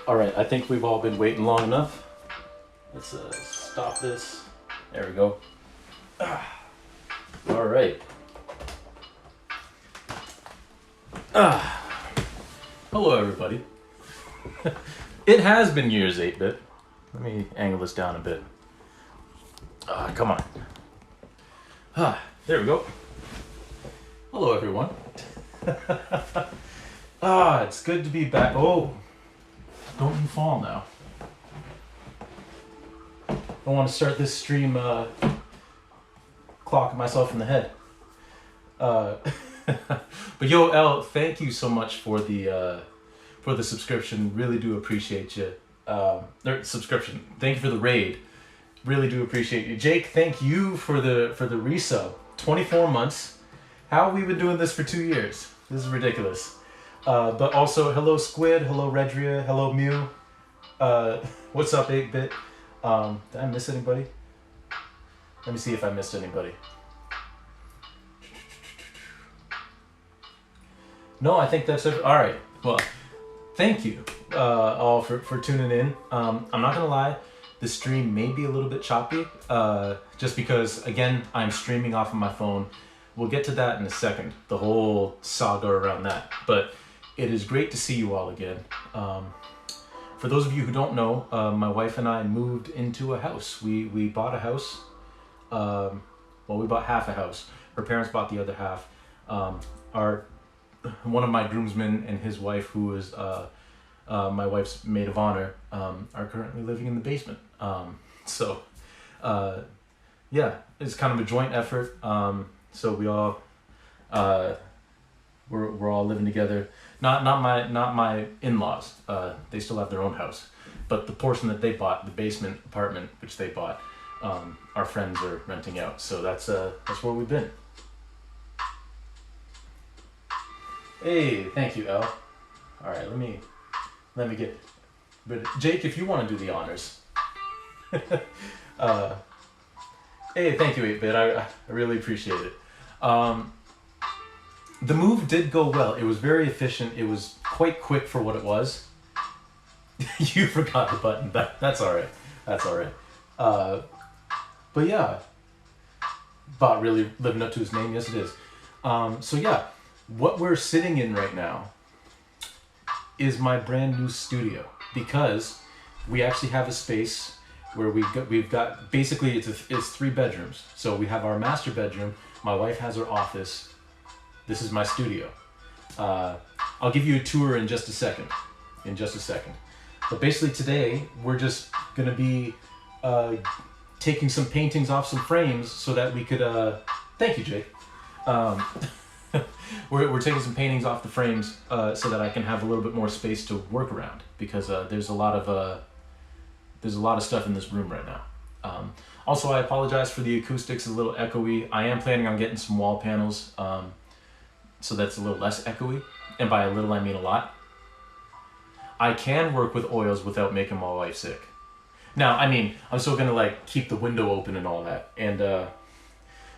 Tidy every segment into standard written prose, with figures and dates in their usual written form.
All right, I think we've all been waiting long enough. Let's stop this. There we go. All right. Hello, everybody. It has been years, 8-bit. Let me angle this down a bit. Come on. There we go. Hello, everyone. It's good to be back. Oh, don't you fall now. I want to start this stream clocking myself in the head. But yo, L, thank you so much for the subscription. Really do appreciate you. Subscription. Thank you for the raid. Really do appreciate you. Jake, thank you for the resub. 24 months. How have we been doing this for 2 years? This is ridiculous. But also, hello Squid, hello Redria, hello Mew. What's up, 8-bit? Did I miss anybody? Let me see if I missed anybody. No, I think that's it. All right. Well, thank you all for tuning in. I'm not gonna lie, the stream may be a little bit choppy, just because again I'm streaming off of my phone. We'll get to that in a second. The whole saga around that, but it is great to see you all again. For those of you who don't know, my wife and I moved into a house. We bought a house. Well, we bought half a house. Her parents bought the other half. One of my groomsmen and his wife, who is my wife's maid of honor, are currently living in the basement. Yeah, it's kind of a joint effort. So we all we're all living together. Not my in-laws. They still have their own house, but the portion that they bought, the basement apartment which they bought, our friends are renting out. So that's where we've been. Hey, thank you, L. All right, let me get. But Jake, if you want to do the honors. Hey, thank you, 8-bit. I really appreciate it. The move did go well. It was very efficient. It was quite quick for what it was. You forgot the button. That's all right. That's all right. But yeah, Bot really living up to his name. Yes, it is. So yeah, what we're sitting in right now is my brand new studio, because we actually have a space where we've got basically it's 3 bedrooms. So we have our master bedroom. My wife has her office. This is my studio. I'll give you a tour in just a second. But basically today we're just gonna be taking some paintings off some frames so that we could. Thank you, Jake. We're taking some paintings off the frames so that I can have a little bit more space to work around, because there's a lot of stuff in this room right now. Also, I apologize for the acoustics, a little echoey. I am planning on getting some wall panels, so that's a little less echoey. And by a little, I mean a lot. I can work with oils without making my wife sick. Now, I mean, I'm still gonna keep the window open and all that, and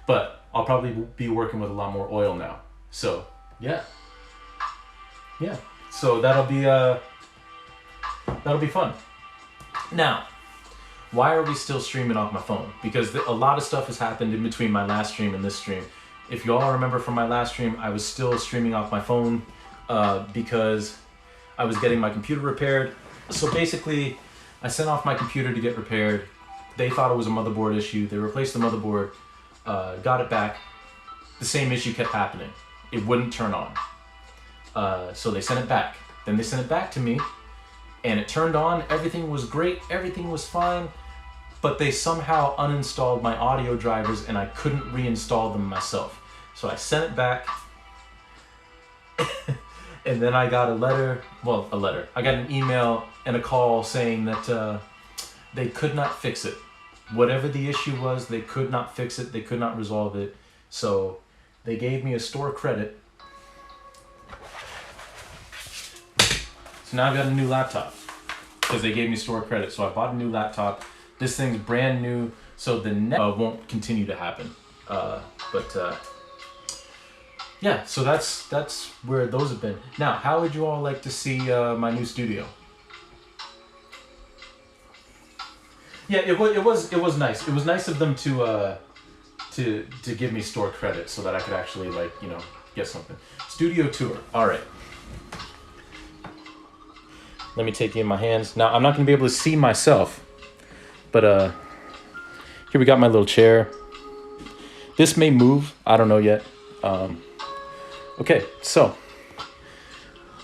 but I'll probably be working with a lot more oil now. So yeah. So that'll be fun. Now, why are we still streaming off my phone? Because a lot of stuff has happened in between my last stream and this stream. If you all remember from my last stream, I was still streaming off my phone because I was getting my computer repaired. So basically, I sent off my computer to get repaired. They thought it was a motherboard issue. They replaced the motherboard, got it back. The same issue kept happening. It wouldn't turn on. So they sent it back. Then they sent it back to me, and it turned on. Everything was great. Everything was fine. But they somehow uninstalled my audio drivers and I couldn't reinstall them myself. So I sent it back. And then I got I got an email and a call saying that they could not fix it. Whatever the issue was, they could not fix it. They could not resolve it. So they gave me a store credit. So now I've got a new laptop because they gave me store credit. So I bought a new laptop. This thing's brand new, so the won't continue to happen. Yeah, so that's where those have been. Now, how would you all like to see my new studio? Yeah, it was nice. It was nice of them to give me store credit so that I could actually get something. Studio tour. All right. Let me take you in my hands. Now, I'm not gonna be able to see myself. But here we got my little chair. This may move, I don't know yet. Okay, so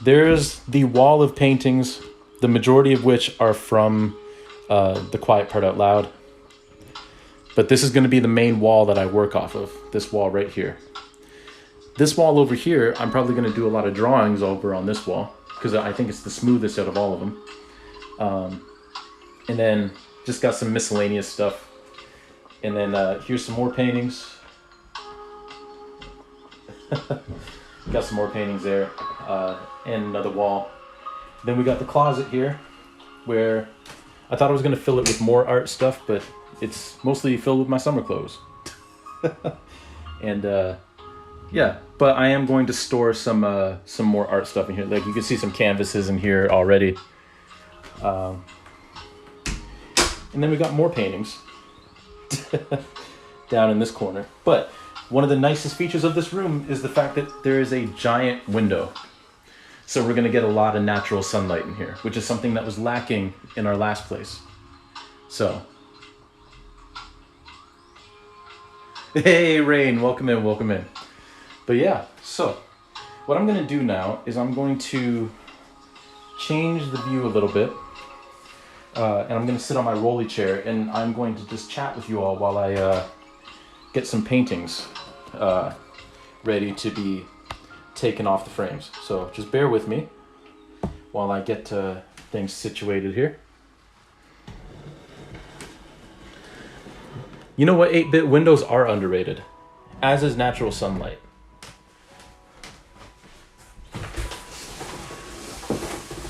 there's the wall of paintings, the majority of which are from The Quiet Part Out Loud. But this is going to be the main wall that I work off of, this wall right here. This wall over here, I'm probably going to do a lot of drawings over on this wall because I think it's the smoothest out of all of them. And then just got some miscellaneous stuff. And then here's some more paintings. Got some more paintings there. And another wall. Then we got the closet here where I thought I was going to fill it with more art stuff, but it's mostly filled with my summer clothes. And yeah, but I am going to store some more art stuff in here. Like you can see some canvases in here already. And then we got more paintings down in this corner. But one of the nicest features of this room is the fact that there is a giant window. So we're going to get a lot of natural sunlight in here, which is something that was lacking in our last place. So, hey Rain, welcome in, welcome in. But yeah, so what I'm going to do now is I'm going to change the view a little bit. And I'm going to sit on my rolly chair and I'm going to just chat with you all while I get some paintings ready to be taken off the frames. So just bear with me while I get things situated here. You know what? 8-bit windows are underrated, as is natural sunlight.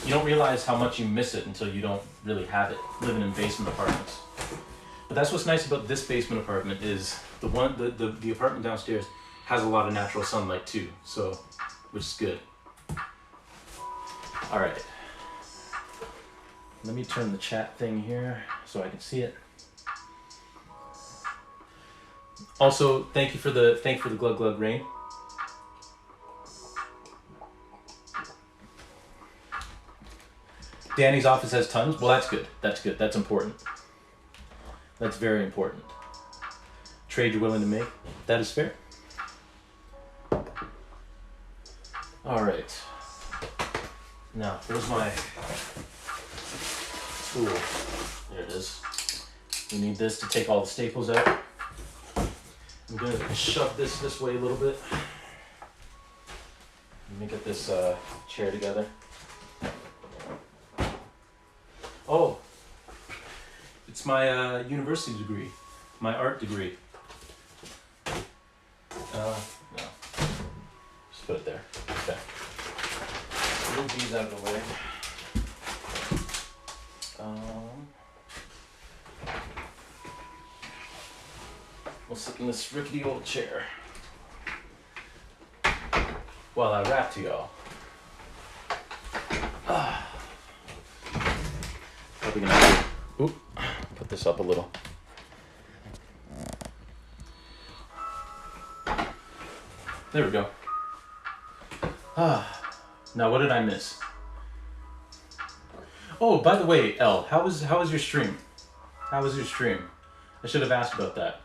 You don't realize how much you miss it until you don't really have it living in basement apartments. But that's what's nice about this basement apartment is the apartment downstairs has a lot of natural sunlight too, so which is good. All right. Let me turn the chat thing here so I can see it. Also, thank you for the glug glug rain. Danny's office has tons. Well, that's good. That's good. That's important. That's very important. Trade you're willing to make. That is fair. All right. Now, where's my tool? There it is. We need this to take all the staples out. I'm going to shove this way a little bit. Let me get this chair together. Oh, it's my university degree, my art degree. No, just put it there. Okay. Move these out of the way. We'll sit in this rickety old chair while I rap to y'all. Probably gonna put this up a little. There we go. Now what did I miss? Oh, by the way, Elle, how was your stream? How was your stream? I should have asked about that.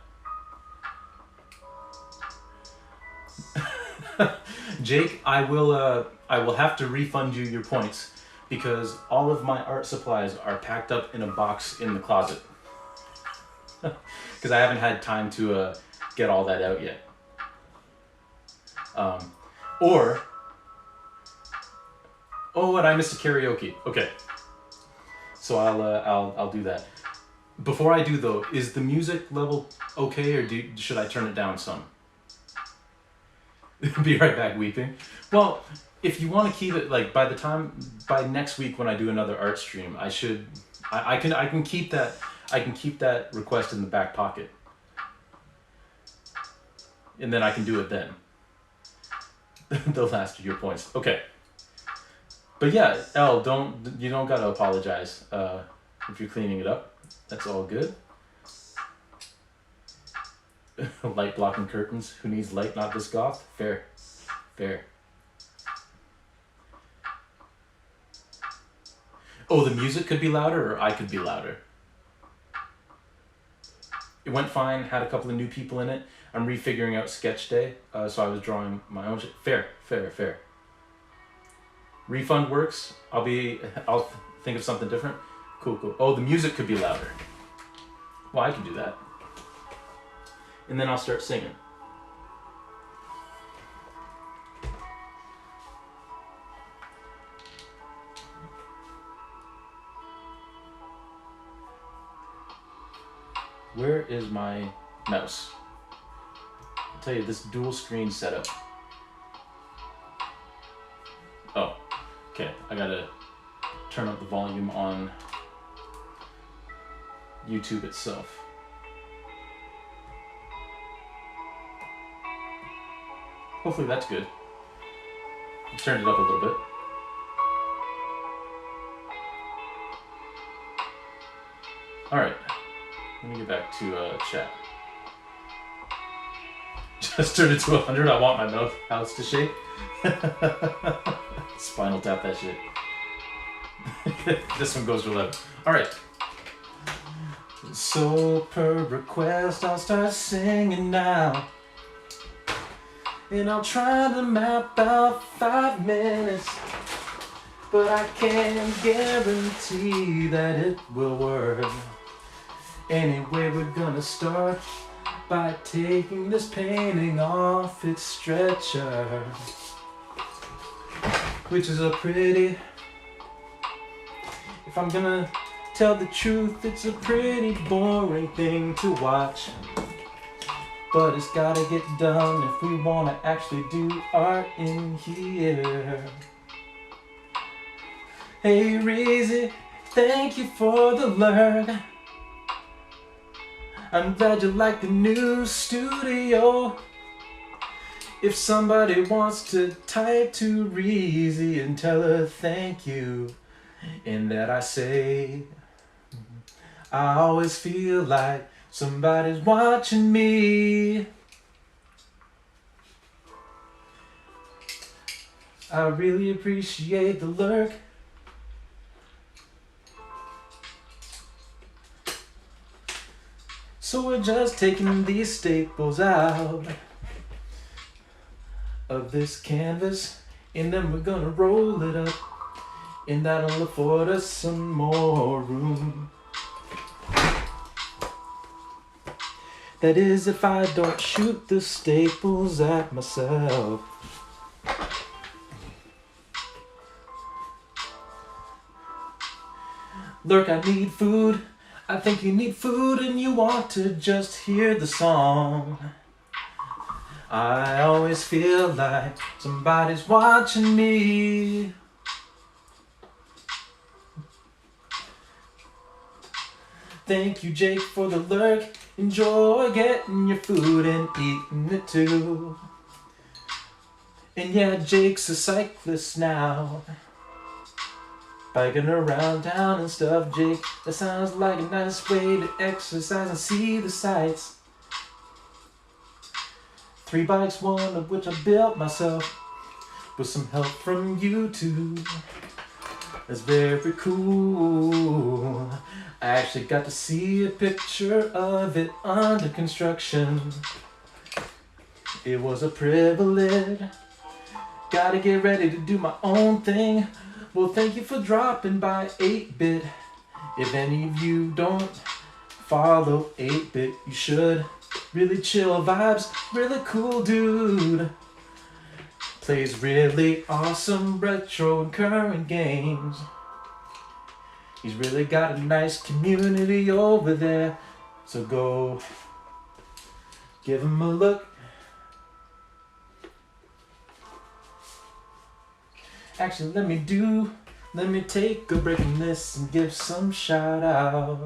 Jake, I will have to refund you your points because all of my art supplies are packed up in a box in the closet. Because I haven't had time to get all that out yet. And I missed a karaoke. Okay, so I'll do that. Before I do though, is the music level okay, or should I turn it down some? Be right back, weeping. Well, if you want to keep it like by next week when I do another art stream, I can keep that. I can keep that request in the back pocket, and then I can do it then. The last of your points, okay. But yeah, you don't gotta apologize if you're cleaning it up. That's all good. Light blocking curtains. Who needs light? Not this goth. Fair. Oh, the music could be louder, or I could be louder. It went fine. Had a couple of new people in it. I'm refiguring out sketch day, so I was drawing my own shit. Fair. Refund works. I'll think of something different. Cool. Oh, the music could be louder. Well, I can do that. And then I'll start singing. Where is my mouse? I'll tell you, this dual screen setup. Oh, okay. I gotta turn up the volume on YouTube itself. Hopefully that's good. Turned it up a little bit. Alright, let me get back to chat. Just turned it to 100, I want my mouse to shake. Spinal tap that shit. This one goes to 11. Alright. So per request, I'll start singing now. And I'll try to map out 5 minutes, but I can't guarantee that it will work. Anyway, we're gonna start by taking this painting off its stretcher, which is a pretty, if I'm gonna tell the truth, it's a pretty boring thing to watch. But it's gotta get done if we wanna actually do art in here. Hey Reezy, thank you for the lurk. I'm glad you like the new studio. If somebody wants to type to Reezy and tell her thank you, and that I say, I always feel like somebody's watching me. I really appreciate the lurk. So we're just taking these staples out of this canvas, and then we're gonna roll it up, and that'll afford us some more room. That is, if I don't shoot the staples at myself. Lurk, I need food. I think you need food and you want to just hear the song. I always feel like somebody's watching me. Thank you, Jake, for the lurk. Enjoy getting your food and eating it too. And yeah, Jake's a cyclist now, biking around town and stuff. Jake, that sounds like a nice way to exercise and see the sights. 3 bikes, one of which I built myself with some help from YouTube. That's very cool. I actually got to see a picture of it under construction. It was a privilege. Gotta get ready to do my own thing. Well, thank you for dropping by 8-Bit. If any of you don't follow 8-Bit, you should. Really chill vibes, really cool dude. Plays really awesome retro and current games. He's really got a nice community over there. So go give him a look. Actually, let me take a break from this and give some shout out.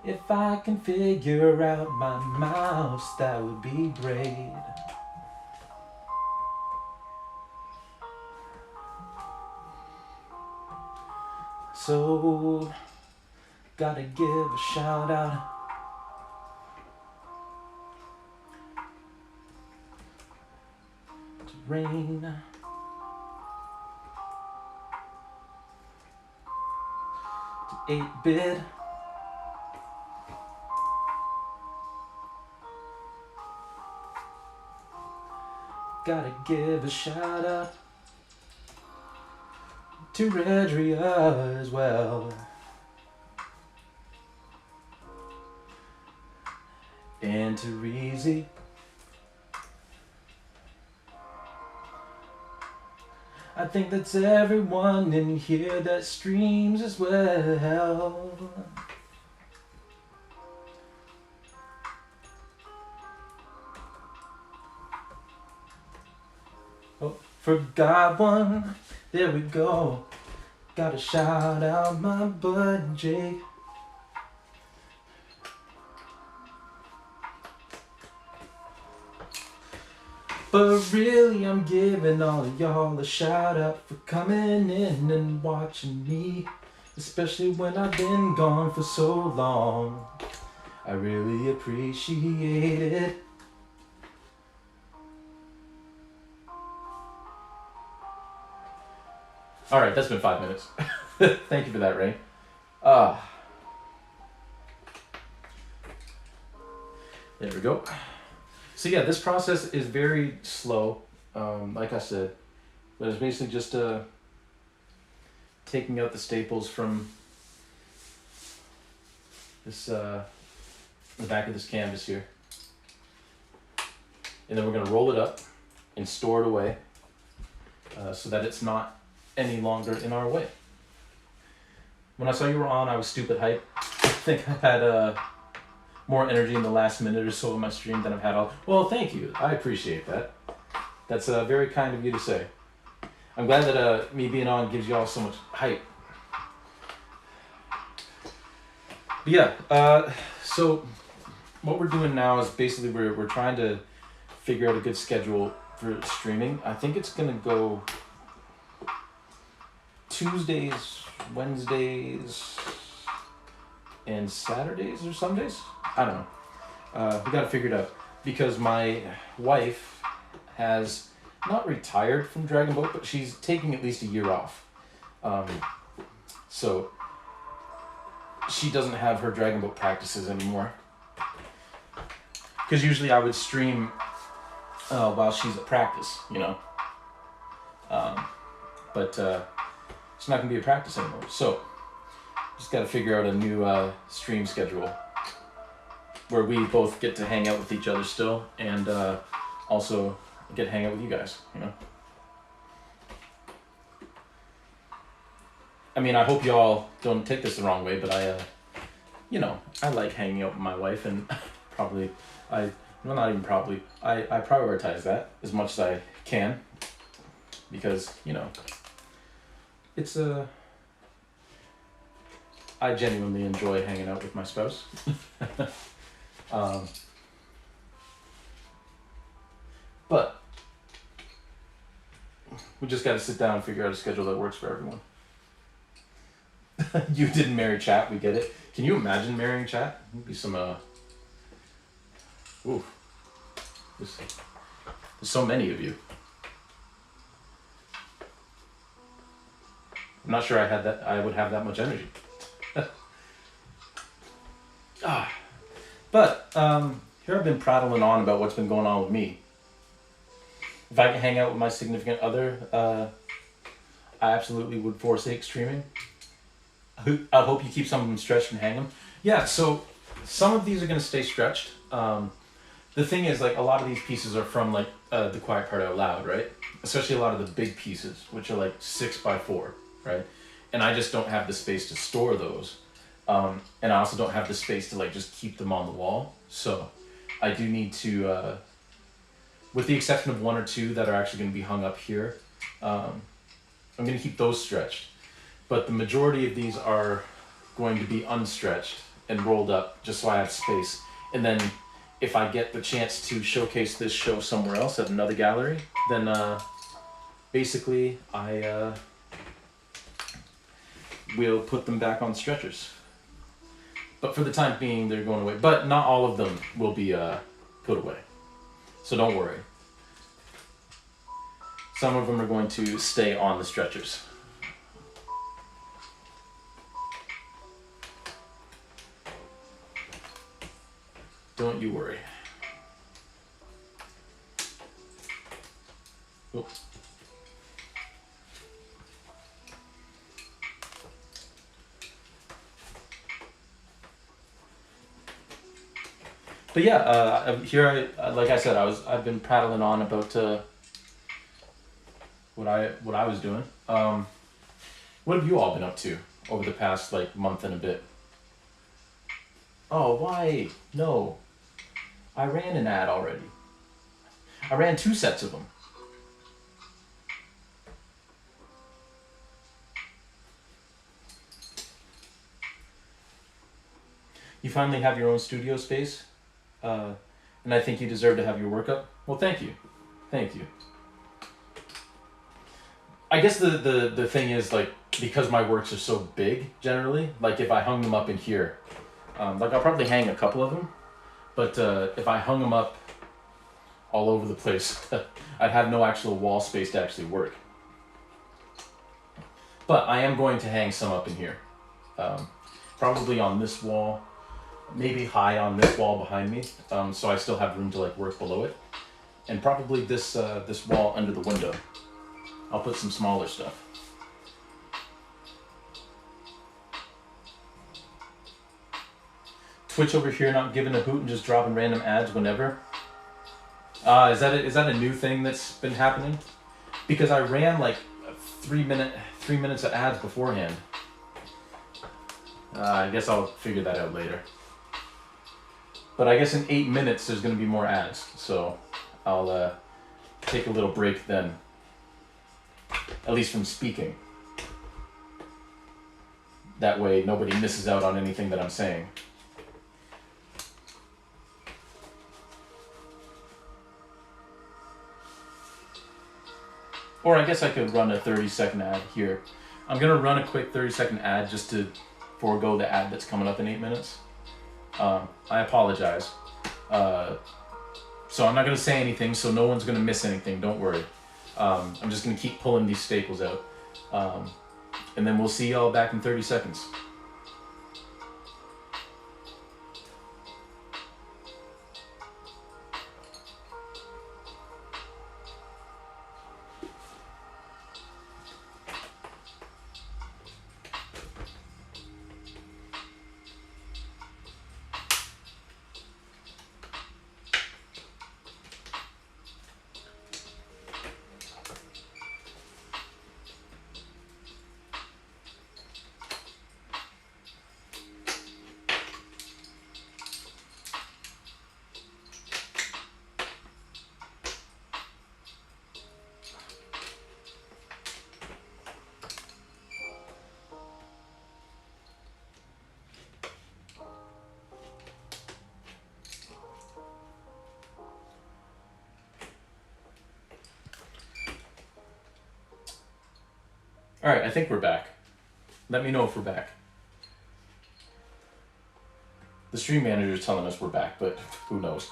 If I can figure out my mouse, that would be great. So, gotta give a shout out to Rain, to 8-Bit, gotta give a shout out to Redria as well. And to Reezy. I think that's everyone in here that streams as well. Oh, forgot one. There we go. Gotta shout out my bud Jake. But really, I'm giving all of y'all a shout out for coming in and watching me, especially when I've been gone for so long. I really appreciate it. All right, that's been 5 minutes. Thank you for that, Ray. There we go. So yeah, this process is very slow, like I said, but it's basically just taking out the staples from this the back of this canvas here, and then we're going to roll it up and store it away so that it's not any longer in our way. When I saw you were on, I was stupid hype. I think I had more energy in the last minute or so of my stream than I've had all. Well, thank you. I appreciate that. That's very kind of you to say. I'm glad that me being on gives you all so much hype. But yeah, so what we're doing now is basically we're trying to figure out a good schedule for streaming. I think it's gonna go Tuesdays, Wednesdays, and Saturdays or some days. I don't know. We got to figure it out because my wife has not retired from Dragon Boat, but she's taking at least a year off. So she doesn't have her Dragon Boat practices anymore. Because usually I would stream while she's at practice, you know. But it's not going to be a practice anymore. So just got to figure out a new stream schedule where we both get to hang out with each other still, and also get to hang out with you guys, you know? I mean, I hope y'all don't take this the wrong way, but I like hanging out with my wife, and I prioritize that as much as I can, because, you know, it's I genuinely enjoy hanging out with my spouse. But we just got to sit down and figure out a schedule that works for everyone. You didn't marry chat, we get it. Can you imagine marrying chat? It'd be some oof. There's so many of you. I'm not sure I would have that much energy. But here I've been prattling on about what's been going on with me. If I could hang out with my significant other, I absolutely would forsake streaming. I hope you keep some of them stretched and hang them. Yeah, so some of these are going to stay stretched. The thing is, like, a lot of these pieces are from, like, The Quiet Part Out Loud, right? Especially a lot of the big pieces, which are, like, 6x4, right? And I just don't have the space to store those. And I also don't have the space to, like, just keep them on the wall. So I do need to, with the exception of one or two that are actually going to be hung up here, I'm going to keep those stretched. But the majority of these are going to be unstretched and rolled up just so I have space. And then if I get the chance to showcase this show somewhere else at another gallery, then basically I will put them back on stretchers. But for the time being, they're going away. But not all of them will be put away. So don't worry. Some of them are going to stay on the stretchers. Don't you worry. Oh. But yeah, here like I said, I've been prattling on about what I was doing. What have you all been up to over the past like month and a bit? Oh, why? No. I ran an ad already. I ran 2 sets of them. You finally have your own studio space, and I think you deserve to have your work up. Well, thank you. Thank you. I guess the thing is, like, because my works are so big, generally, like, if I hung them up in here, like, I'll probably hang a couple of them, but if I hung them up all over the place, I'd have no actual wall space to actually work. But I am going to hang some up in here. Probably on this wall, maybe high on this wall behind me, so I still have room to like work below it. And probably this this wall under the window. I'll put some smaller stuff. Twitch over here not giving a hoot and just dropping random ads whenever. Is that a new thing that's been happening? Because I ran like 3 minutes of ads beforehand. I guess I'll figure that out later. But I guess in 8 minutes there's going to be more ads, so I'll take a little break then. At least from speaking. That way nobody misses out on anything that I'm saying. Or I guess I could run a 30-second ad here. I'm going to run a quick 30-second ad just to forego the ad that's coming up in 8 minutes. I apologize. So I'm not going to say anything, so no one's going to miss anything. Don't worry. I'm just going to keep pulling these staples out. And then we'll see y'all back in 30 seconds. Alright, I think we're back. Let me know if we're back. The stream manager is telling us we're back, but who knows?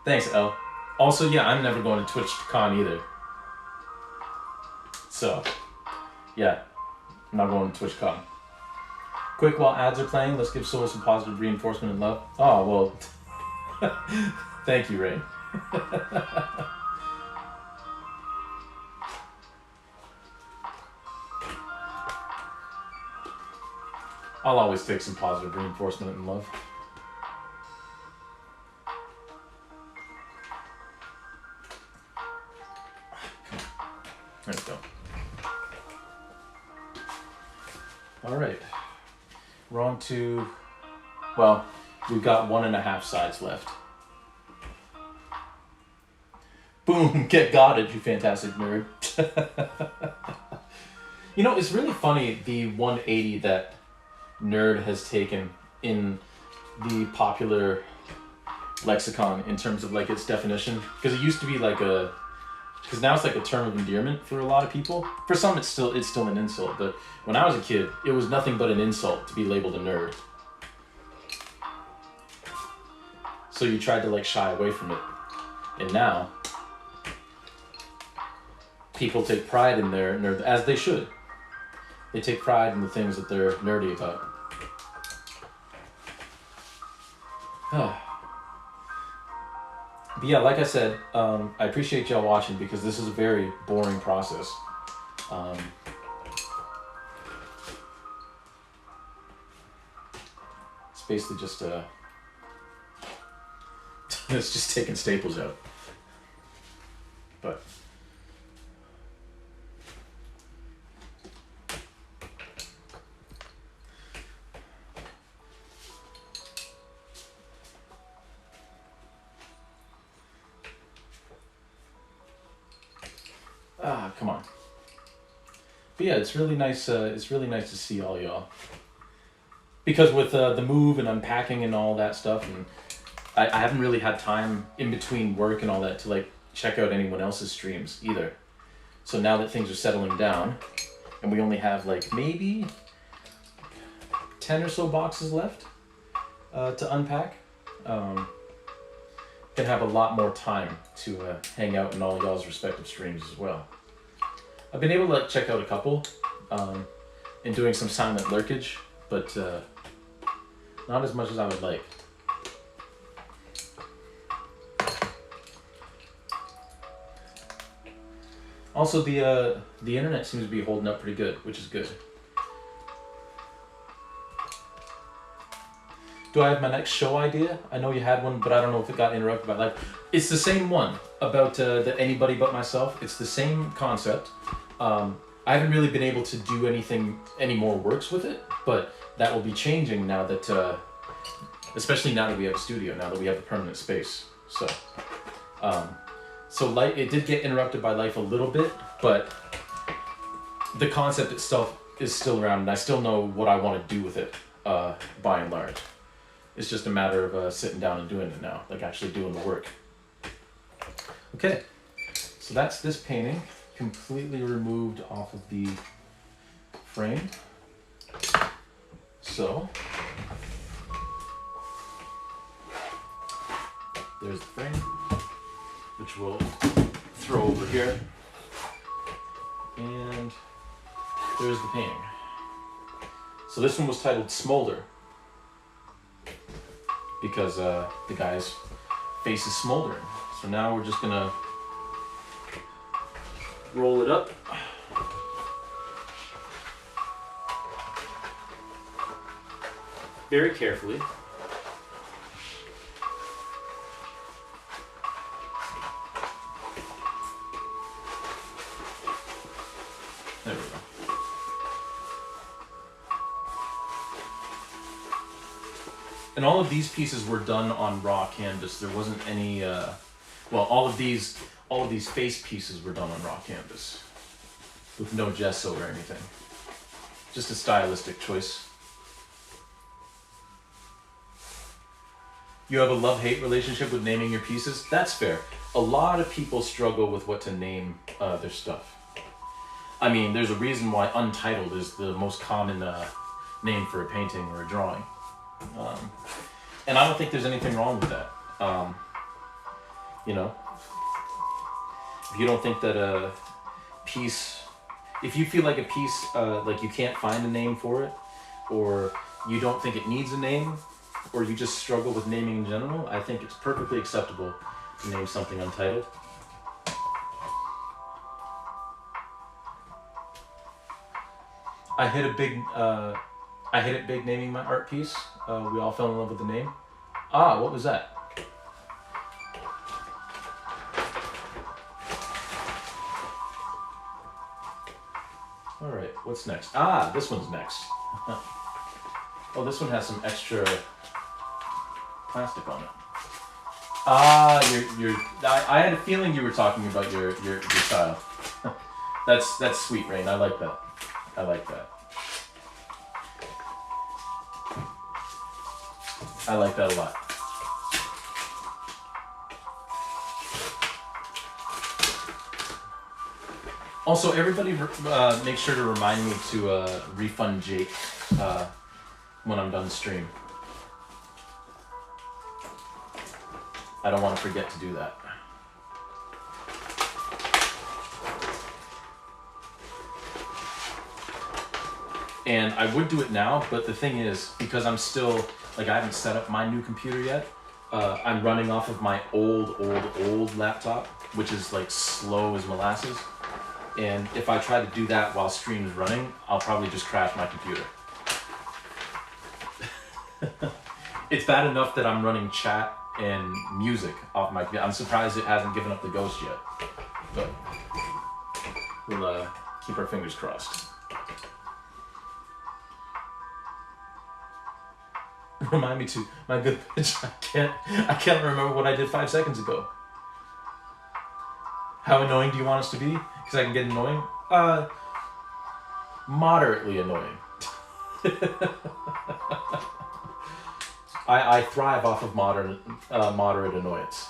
Thanks, Elle. Also, yeah, I'm never going to TwitchCon either. So, yeah, I'm not going to TwitchCon. Quick, while ads are playing, let's give Soul some positive reinforcement and love. Oh, well, thank you, Rain. I'll always take some positive reinforcement and love. There we go. All right. We're on to, well, we've got 1.5 sides left. Boom, got it, you fantastic nerd. You know, it's really funny the 180 that nerd has taken in the popular lexicon in terms of like its definition. Because it used to be like because now it's like a term of endearment for a lot of people. For some, it's still an insult. But when I was a kid, it was nothing but an insult to be labeled a nerd. So you tried to like shy away from it. And now, people take pride in their nerd, as they should. They take pride in the things that they're nerdy about. But yeah, like I said, I appreciate y'all watching because this is a very boring process. It's basically just it's just taking staples out. But come on. But yeah, it's really nice. It's really nice to see all y'all. Because with the move and unpacking and all that stuff, and I haven't really had time in between work and all that to like check out anyone else's streams either. So now that things are settling down, and we only have like maybe 10 or so boxes left to unpack, can have a lot more time to hang out in all y'all's respective streams as well. I've been able to like check out a couple and doing some silent lurkage, but not as much as I would like. Also, the internet seems to be holding up pretty good, which is good. Do I have my next show idea? I know you had one, but I don't know if it got interrupted by life. It's the same one about the anybody but myself. It's the same concept. I haven't really been able to do any more works with it, but that will be changing now that, especially now that we have a studio, now that we have a permanent space. So life, it did get interrupted by life a little bit, but the concept itself is still around, and I still know what I want to do with it, by and large. It's just a matter of sitting down and doing it now, like actually doing the work. Okay, so that's this painting, completely removed off of the frame. So, there's the frame, which we'll throw over here. And there's the painting. So this one was titled Smolder, because the guy's face is smoldering. So now we're just gonna roll it up. Very carefully. There we go. And all of these pieces were done on raw canvas. There wasn't any, well, all of these face pieces were done on raw canvas with no gesso or anything. Just a stylistic choice. You have a love-hate relationship with naming your pieces? That's fair. A lot of people struggle with what to name their stuff. I mean, there's a reason why Untitled is the most common name for a painting or a drawing. And I don't think there's anything wrong with that. You know, If you don't think that a piece, if you feel like a piece, like you can't find a name for it, or you don't think it needs a name, or you just struggle with naming in general, I think it's perfectly acceptable to name something untitled. I hit it big naming my art piece. We all fell in love with the name. Ah, what was that? All right, what's next? Ah, this one's next. Oh, this one has some extra plastic on it. Ah, I had a feeling you were talking about your child. That's sweet, Rain. I like that. I like that. I like that a lot. Also, everybody make sure to remind me to refund Jake when I'm done stream. I don't want to forget to do that. And I would do it now, but the thing is, because I'm still, like, I haven't set up my new computer yet, I'm running off of my old laptop, which is like slow as molasses. And if I try to do that while stream is running, I'll probably just crash my computer. It's bad enough that I'm running chat and music off my computer. I'm surprised it hasn't given up the ghost yet. But we'll keep our fingers crossed. Remind me to, my good bitch, I can't remember what I did 5 seconds ago. How annoying do you want us to be? Because I can get annoying? Moderately annoying. I thrive off of moderate annoyance.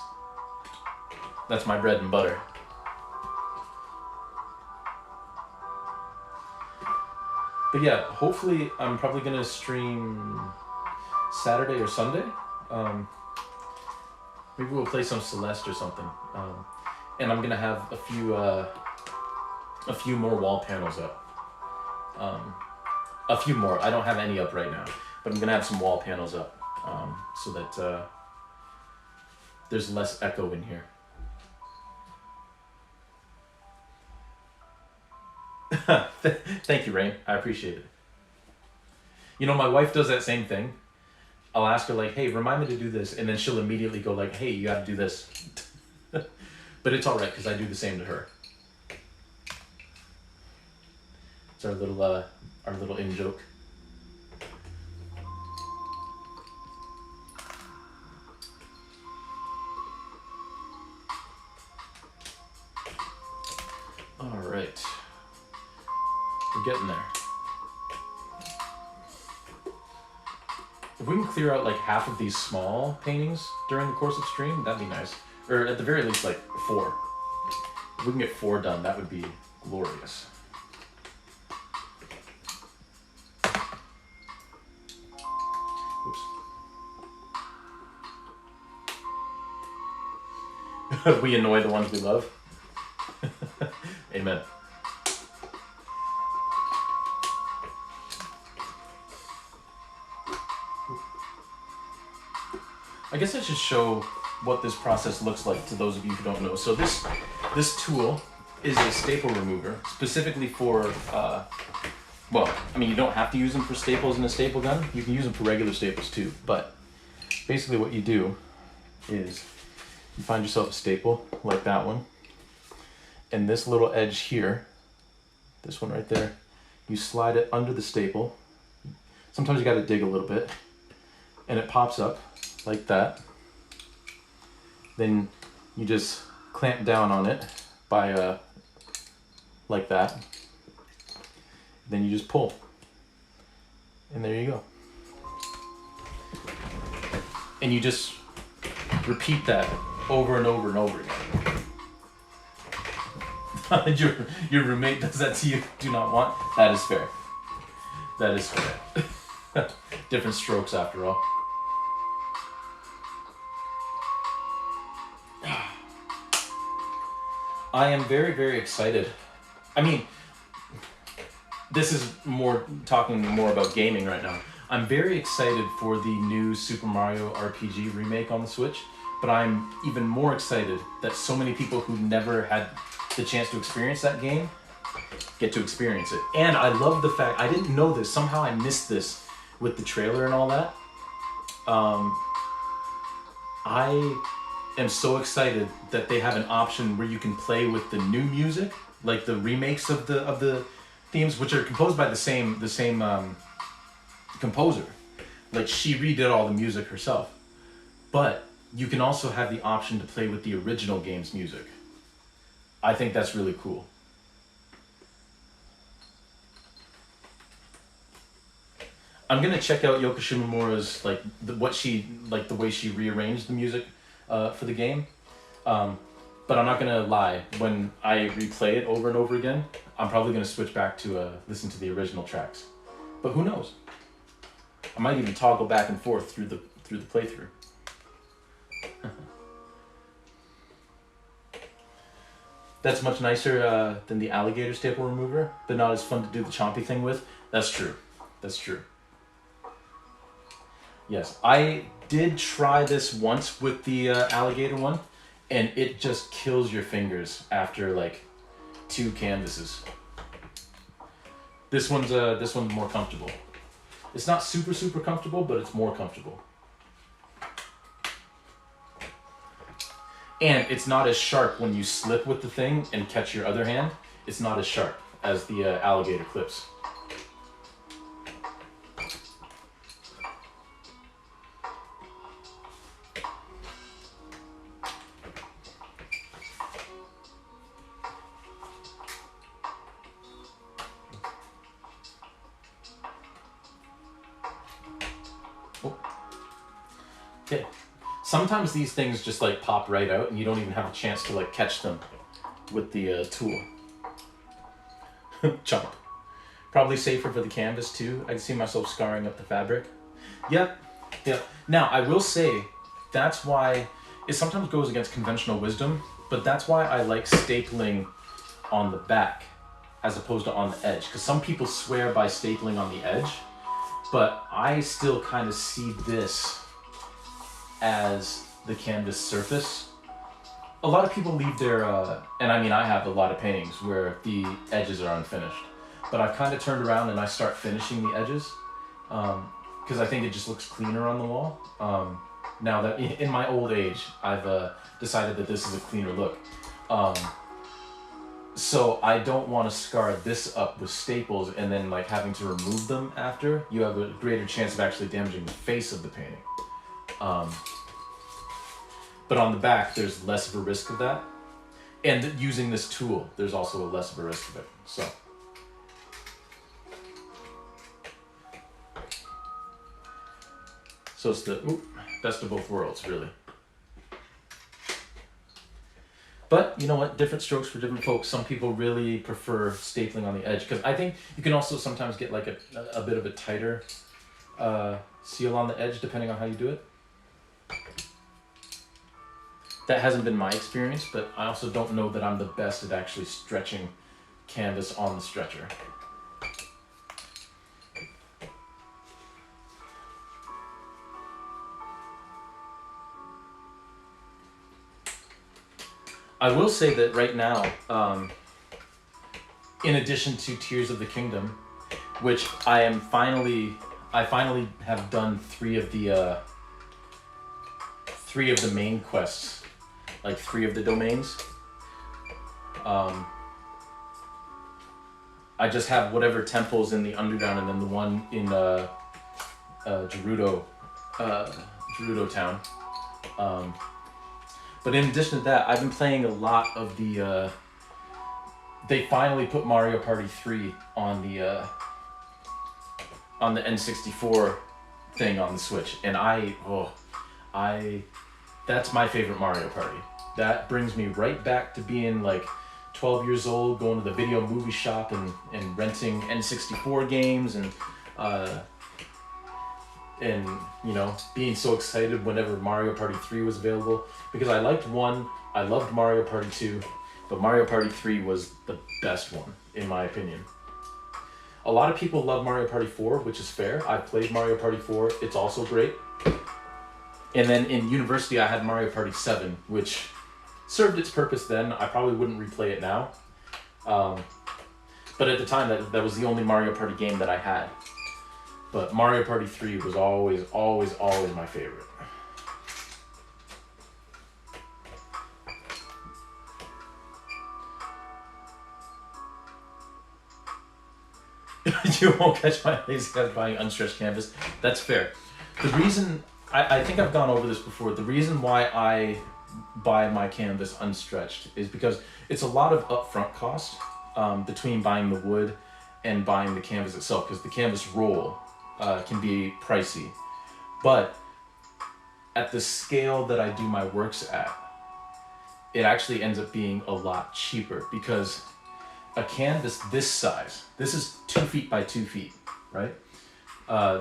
That's my bread and butter. But yeah, hopefully I'm probably gonna stream Saturday or Sunday. Maybe we'll play some Celeste or something. And I'm gonna have a few more wall panels up. A few more. I don't have any up right now, but I'm gonna have some wall panels up so that there's less echo in here. Thank you, Rain. I appreciate it. You know, my wife does that same thing. I'll ask her like, hey, remind me to do this. And then she'll immediately go like, hey, you got to do this. But it's all right because I do the same to her. It's our little in joke. All right. We're getting there. If we can clear out like half of these small paintings during the course of stream, that'd be nice. Or at the very least, like 4. If we can get 4 done, that would be glorious. Oops. We annoy the ones we love. Amen. I guess I should show what this process looks like to those of you who don't know. So this tool is a staple remover specifically for, well, I mean, you don't have to use them for staples in a staple gun. You can use them for regular staples too. But basically what you do is you find yourself a staple like that one. And this little edge here, this one right there, you slide it under the staple. Sometimes you got to dig a little bit and it pops up like that. Then you just clamp down on it by like that. Then you just pull. And there you go. And you just repeat that over and over and over again. Your roommate does that to you, do not want? That is fair. That is fair. Different strokes after all. I am very, very excited. I mean, this is talking more about gaming right now. I'm very excited for the new Super Mario RPG remake on the Switch, but I'm even more excited that so many people who never had the chance to experience that game get to experience it. And I love the fact, I didn't know this, somehow I missed this with the trailer and all that. I am so excited that they have an option where you can play with the new music, like the remakes of the themes, which are composed by the same composer. Like, she redid all the music herself. But you can also have the option to play with the original game's music. I think that's really cool. I'm gonna check out Yoko Shimomura's the way she rearranged the music for the game. But I'm not gonna lie, when I replay it over and over again, I'm probably gonna switch back to listen to the original tracks. But who knows? I might even toggle back and forth through the playthrough. That's much nicer than the alligator staple remover, but not as fun to do the chompy thing with. That's true. That's true. Yes, I did try this once with the alligator one, and it just kills your fingers after like 2 canvases. This one's more comfortable. It's not super comfortable, but it's more comfortable. And it's not as sharp when you slip with the thing and catch your other hand. It's not as sharp as the alligator clips. Okay. Sometimes these things just like pop right out and you don't even have a chance to like catch them with the tool. Chomp. Probably safer for the canvas too. I can see myself scarring up the fabric. Yep. Now I will say that's why it sometimes goes against conventional wisdom, but that's why I like stapling on the back as opposed to on the edge. Because some people swear by stapling on the edge, but I still kind of see this as the canvas surface. A lot of people leave their, and I mean I have a lot of paintings where the edges are unfinished, but I've kind of turned around and I start finishing the edges because I think it just looks cleaner on the wall. Now that in my old age, I've decided that this is a cleaner look. So I don't want to scar this up with staples and then like having to remove them after. You have a greater chance of actually damaging the face of the painting. But on the back, there's less of a risk of that. And using this tool, there's also less of a risk of it. So it's the best of both worlds, really. But you know what? Different strokes for different folks. Some people really prefer stapling on the edge because I think you can also sometimes get like a bit of a tighter seal on the edge depending on how you do it. That hasn't been my experience, but I also don't know that I'm the best at actually stretching canvas on the stretcher. I will say that right now, in addition to Tears of the Kingdom, which I finally have done 3 of the main quests. Like 3 of the domains. I just have whatever temples in the Underground and then the one in Gerudo town. But in addition to that, I've been playing a lot of the. They finally put Mario Party 3 on the N64 thing on the Switch, and that's my favorite Mario Party. That brings me right back to being like 12 years old, going to the video movie shop and renting N64 games and you know, being so excited whenever Mario Party 3 was available. Because I liked 1, I loved Mario Party 2, but Mario Party 3 was the best one, in my opinion. A lot of people love Mario Party 4, which is fair. I played Mario Party 4. It's also great. And then in university, I had Mario Party 7, which served its purpose then. I probably wouldn't replay it now. But at the time, that was the only Mario Party game that I had. But Mario Party 3 was always, always, always my favorite. You won't catch my lazy ass buying unstretched canvas. That's fair. The reason, I think I've gone over this before, the reason why I buy my canvas unstretched is because it's a lot of upfront cost between buying the wood and buying the canvas itself, because the canvas roll can be pricey. But at the scale that I do my works at, it actually ends up being a lot cheaper, because a canvas this size, this is 2 feet by 2 feet, right?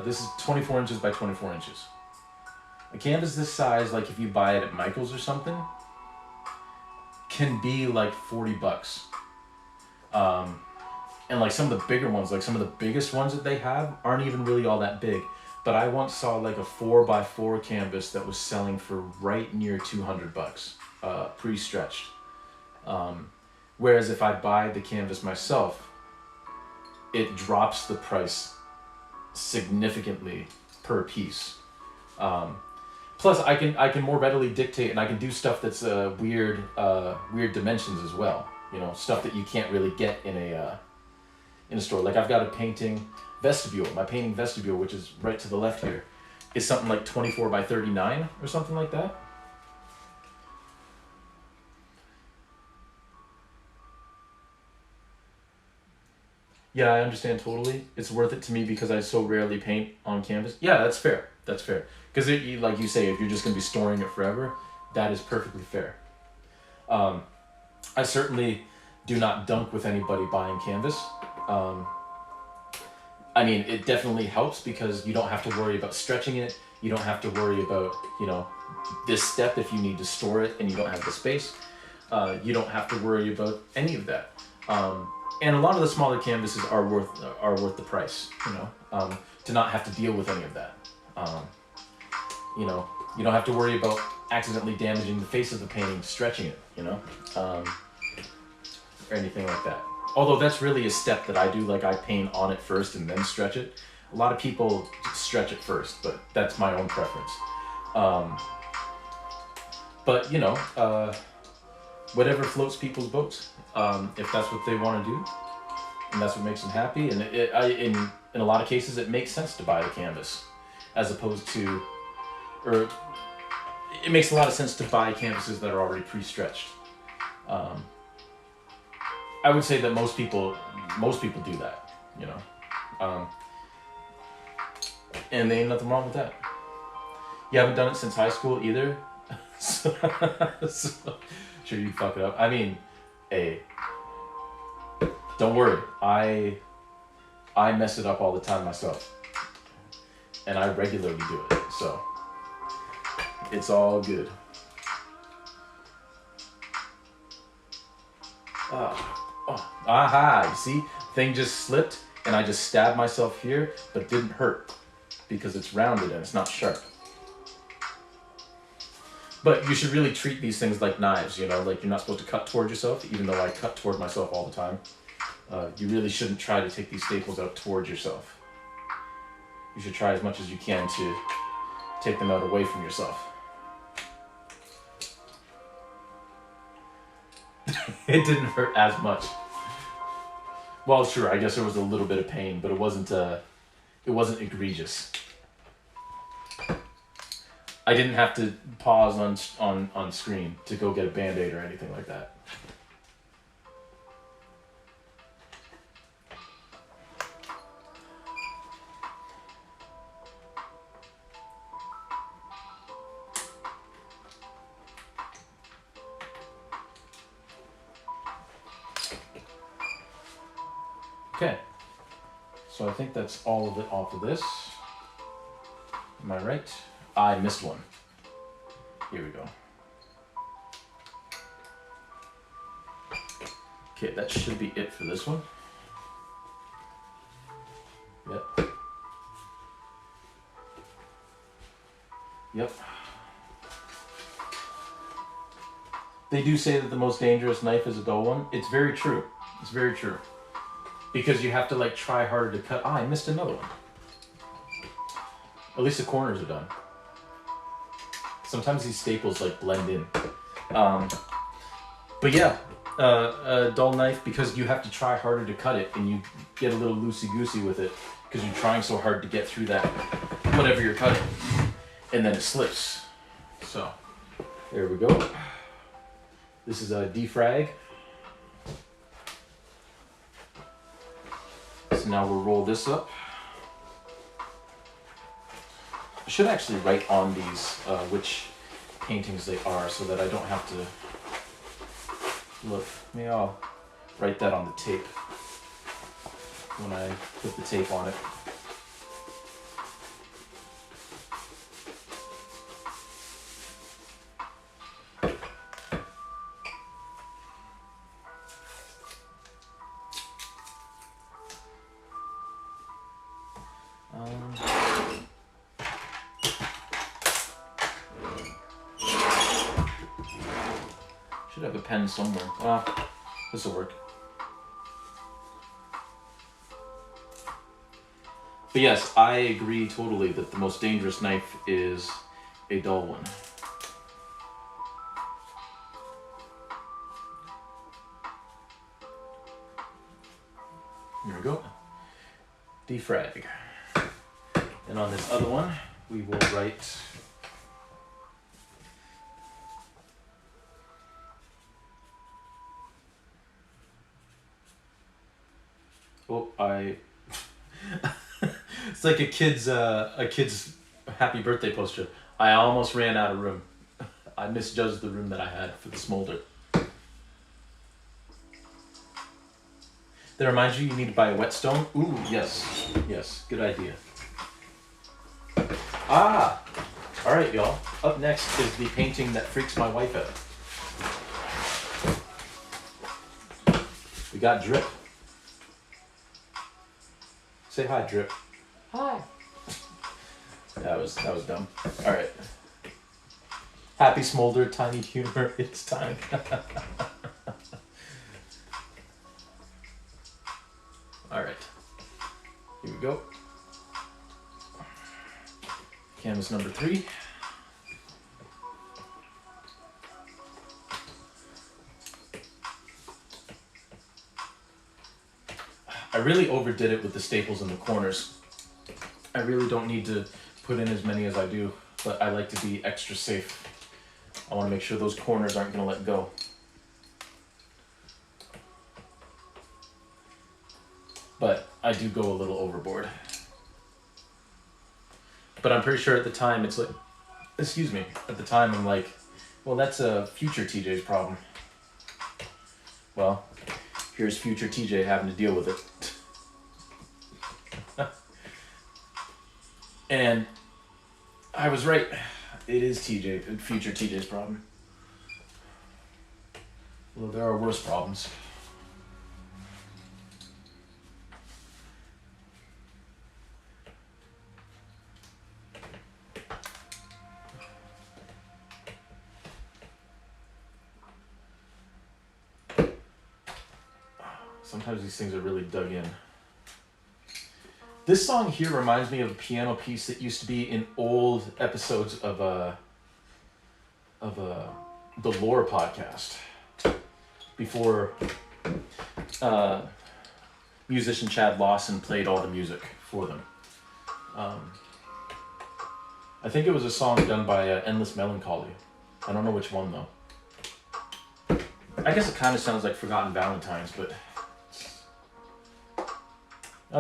This is 24 inches by 24 inches. A canvas this size, like if you buy it at Michael's or something, can be like $40. And like some of the bigger ones, like some of the biggest ones that they have aren't even really all that big. But I once saw like a 4x4 canvas that was selling for right near $200, pre-stretched. Whereas if I buy the canvas myself, it drops the price significantly per piece. Plus, I can more readily dictate, and I can do stuff that's weird dimensions as well. You know, stuff that you can't really get in a store. Like I've got a painting vestibule. My painting vestibule, which is right to the left here, is something like 24 by 39 or something like that. Yeah, I understand totally. It's worth it to me because I so rarely paint on canvas. Yeah, that's fair. That's fair. Because like you say, if you're just going to be storing it forever, that is perfectly fair. I certainly do not dunk with anybody buying canvas. I mean, it definitely helps because you don't have to worry about stretching it. You don't have to worry about, you know, this step if you need to store it and you don't have the space. You don't have to worry about any of that. And a lot of the smaller canvases are worth the price, you know, to not have to deal with any of that. You know, you don't have to worry about accidentally damaging the face of the painting, stretching it, you know, or anything like that. Although that's really a step that I do, like I paint on it first and then stretch it. A lot of people stretch it first, but that's my own preference. But, you know, whatever floats people's boats. If that's what they want to do, and that's what makes them happy. And in a lot of cases, it makes sense to buy the canvas, as opposed to, or it makes a lot of sense to buy canvases that are already pre-stretched. I would say that most people do that, you know, and there ain't nothing wrong with that. You haven't done it since high school either, so sure you fuck it up. I mean, hey, don't worry. I mess it up all the time myself, and I regularly do it, so it's all good. Aha! You see, thing just slipped, and I just stabbed myself here, but didn't hurt because it's rounded and it's not sharp. But you should really treat these things like knives, you know, like you're not supposed to cut toward yourself, even though I cut toward myself all the time. You really shouldn't try to take these staples out towards yourself. You should try as much as you can to take them out away from yourself. It didn't hurt as much. Well, sure, I guess there was a little bit of pain, but it wasn't egregious. I didn't have to pause on screen to go get a Band-Aid or anything like that. Okay, so I think that's all of it off of this. Am I right? I missed one. Here we go. Okay, that should be it for this one. Yep. Yep. They do say that the most dangerous knife is a dull one. It's very true. It's very true. Because you have to like try harder to cut. Ah, I missed another one. At least the corners are done. Sometimes these staples like blend in. But yeah, a dull knife, because you have to try harder to cut it and you get a little loosey-goosey with it because you're trying so hard to get through that, whatever you're cutting, and then it slips. So, there we go. This is a defrag. So now we'll roll this up. I should actually write on these which paintings they are so that I don't have to look. Maybe I'll write that on the tape when I put the tape on it. Should have a pen somewhere. This will work. But yes, I agree totally that the most dangerous knife is a dull one. Here we go. Defrag. And on this other one, we will write it's like a kid's happy birthday poster. I almost ran out of room. I misjudged the room that I had for the smolder. That reminds you need to buy a whetstone. Ooh, yes. Yes, good idea. All right, y'all. Up next is the painting that freaks my wife out. We got Drip. Say hi, Drip. Hi. That was dumb. All right. Happy smolder, tiny humor. It's time. All right. Here we go. Canvas number 3. I really overdid it with the staples in the corners. I really don't need to put in as many as I do, but I like to be extra safe. I want to make sure those corners aren't going to let go. But I do go a little overboard. But I'm pretty sure at the time it's like, excuse me, at the time I'm like, well, that's a future TJ's problem. Well, here's future TJ having to deal with it. And I was right. It is future TJ's problem. Well, there are worse problems. Sometimes these things are really dug in. This song here reminds me of a piano piece that used to be in old episodes of the Lore podcast before musician Chad Lawson played all the music for them. I think it was a song done by Endless Melancholy. I don't know which one though. I guess it kind of sounds like Forgotten Valentines, but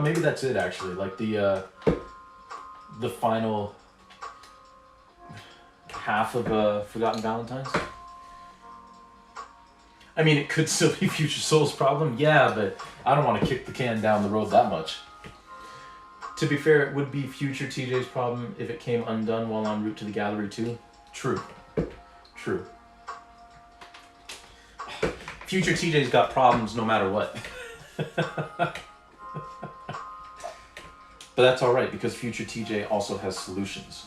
maybe that's it actually. Like the final half of Forgotten Valentines. I mean, it could still be Future Soul's problem, yeah, but I don't want to kick the can down the road that much. To be fair, it would be Future TJ's problem if it came undone while en route to the gallery too. True. Future TJ's got problems no matter what. But that's all right, because future TJ also has solutions.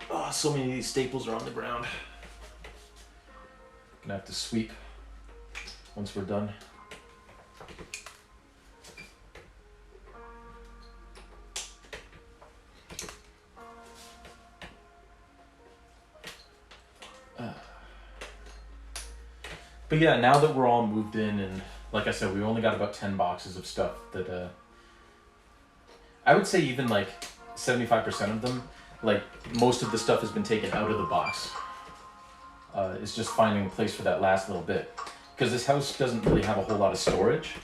Oh, so many of these staples are on the ground. Gonna have to sweep once we're done. But yeah, now that we're all moved in, and like I said, we only got about 10 boxes of stuff that I would say even like 75% of them, like most of the stuff has been taken out of the box. It's just finding a place for that last little bit. Because this house doesn't really have a whole lot of storage,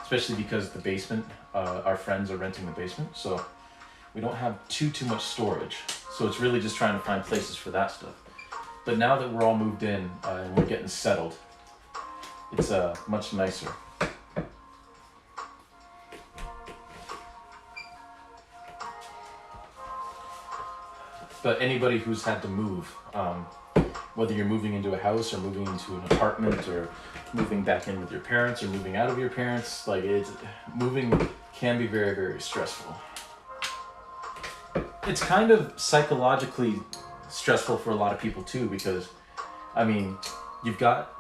especially because the basement, our friends are renting the basement, so we don't have too much storage. So it's really just trying to find places for that stuff. But now that we're all moved in and we're getting settled, it's much nicer. But anybody who's had to move, whether you're moving into a house or moving into an apartment or moving back in with your parents or moving out of your parents, like moving can be very, very stressful. It's kind of psychologically stressful for a lot of people too, because I mean, you've got,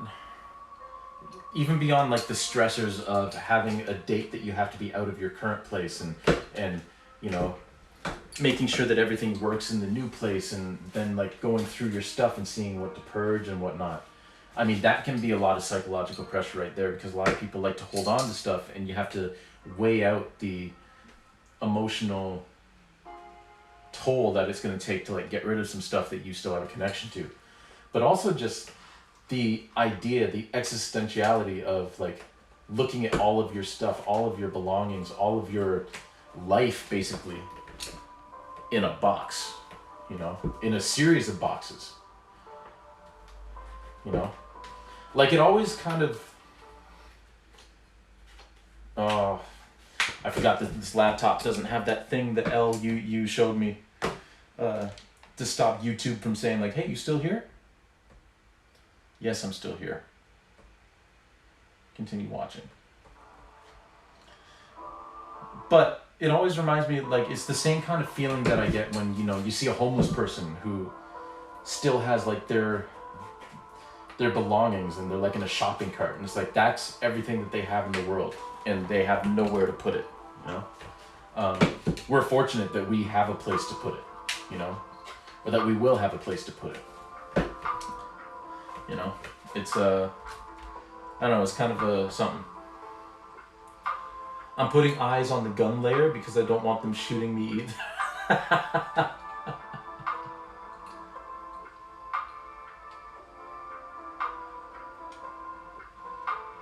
even beyond like the stressors of having a date that you have to be out of your current place and you know, making sure that everything works in the new place, and then like going through your stuff and seeing what to purge and whatnot. I mean, that can be a lot of psychological pressure right there, because a lot of people like to hold on to stuff, and you have to weigh out the emotional toll that it's going to take to like get rid of some stuff that you still have a connection to. But also just the idea, the existentiality of like looking at all of your stuff, all of your belongings, all of your life basically in a box, you know, in a series of boxes, you know, like it always kind of, oh, I forgot that this laptop doesn't have that thing that you showed me to stop YouTube from saying like, hey, you still here? Yes, I'm still here. Continue watching. But it always reminds me, like, it's the same kind of feeling that I get when, you know, you see a homeless person who still has like their belongings and they're like in a shopping cart, and it's like that's everything that they have in the world and they have nowhere to put it, you know. We're fortunate that we have a place to put it, you know, or that we will have a place to put it, you know. It's I don't know, it's kind of something. I'm putting eyes on the gun layer because I don't want them shooting me either.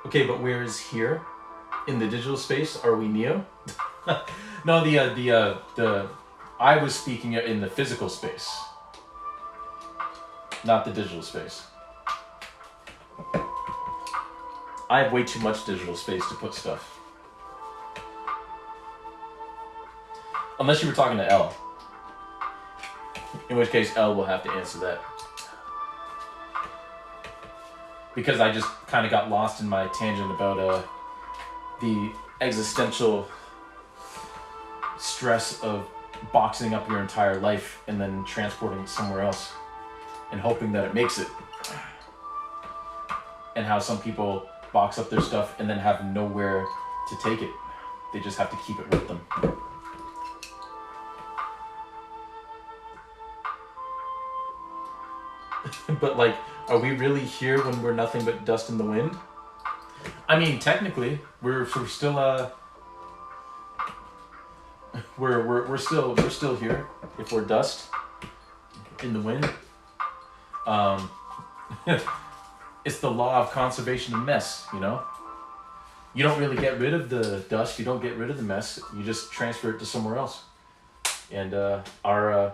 Okay, but where is here? In the digital space, are we Neo? No, the I was speaking in the physical space, not the digital space. I have way too much digital space to put stuff. Unless you were talking to Elle. In which case, Elle will have to answer that. Because I just kind of got lost in my tangent about the existential stress of boxing up your entire life and then transporting it somewhere else and hoping that it makes it. And how some people box up their stuff and then have nowhere to take it. They just have to keep it with them. But like, are we really here when we're nothing but dust in the wind? I mean, technically, we're still we're still here if we're dust in the wind. It's the law of conservation of mess, you know? You don't really get rid of the dust, you don't get rid of the mess, you just transfer it to somewhere else. And our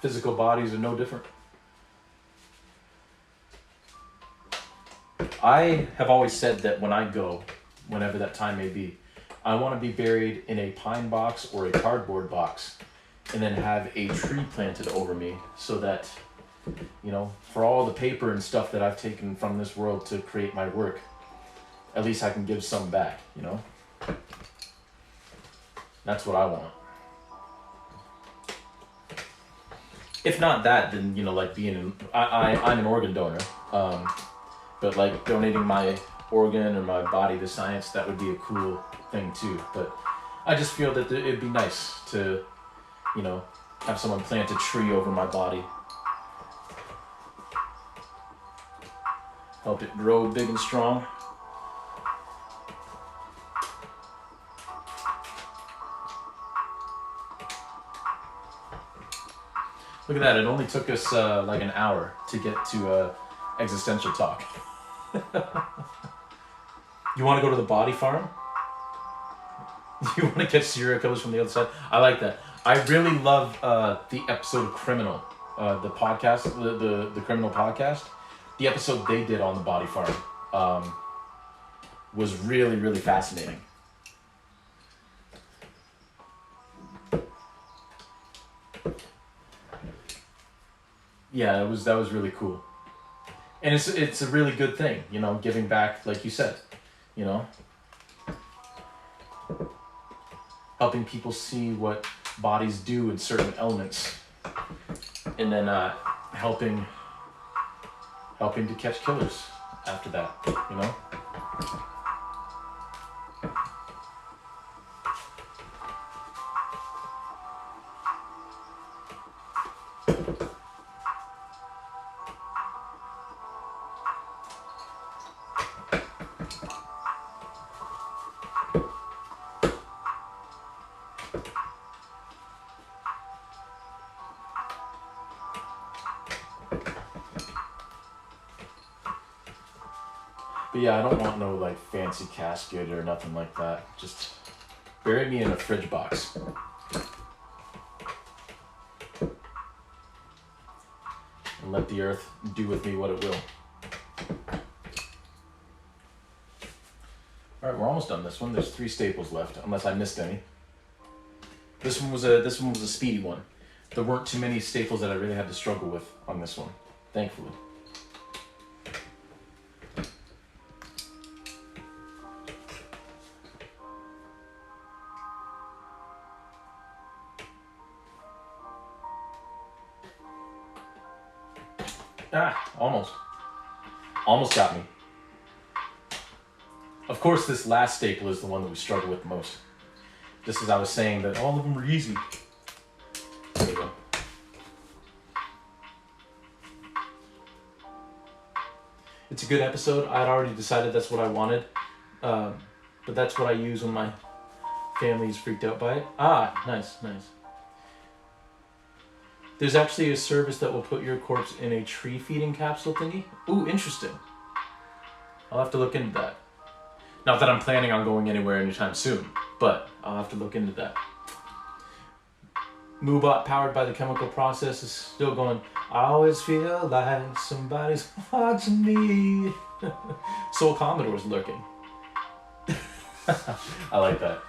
physical bodies are no different. I have always said that when I go, whenever that time may be, I want to be buried in a pine box or a cardboard box and then have a tree planted over me so that you know, for all the paper and stuff that I've taken from this world to create my work, at least I can give some back, you know? That's what I want. If not that, then, you know, like I'm an organ donor, but like donating my organ or my body to science, that would be a cool thing too. But I just feel that it'd be nice to, you know, have someone plant a tree over my body. Help it grow big and strong. Look at that, it only took us like an hour to get to existential talk. You want to go to the body farm? You want to catch serial killers from the other side? I like that. I really love the episode of Criminal, the podcast, the Criminal podcast. The episode they did on the body farm was really, really fascinating. Yeah, that was really cool. And it's a really good thing, you know, giving back, like you said, you know. Helping people see what bodies do in certain elements. And then helping to catch killers after that, you know. But yeah, I don't want no like fancy casket or nothing like that. Just bury me in a fridge box. And let the earth do with me what it will. Alright, we're almost done this one. There's 3 staples left, unless I missed any. This one was a speedy one. There weren't too many staples that I really had to struggle with on this one, thankfully. Almost. Almost got me. Of course, this last staple is the one that we struggle with the most. Just as I was saying that all of them were easy. There we go. It's a good episode. I had already decided that's what I wanted. But that's what I use when my family's freaked out by it. Ah, nice, nice. There's actually a service that will put your corpse in a tree feeding capsule thingy. Ooh, interesting. I'll have to look into that. Not that I'm planning on going anywhere anytime soon, but I'll have to look into that. Moobot, powered by the chemical process, is still going, I always feel like somebody's watching me. Soul Commodore's lurking. I like that.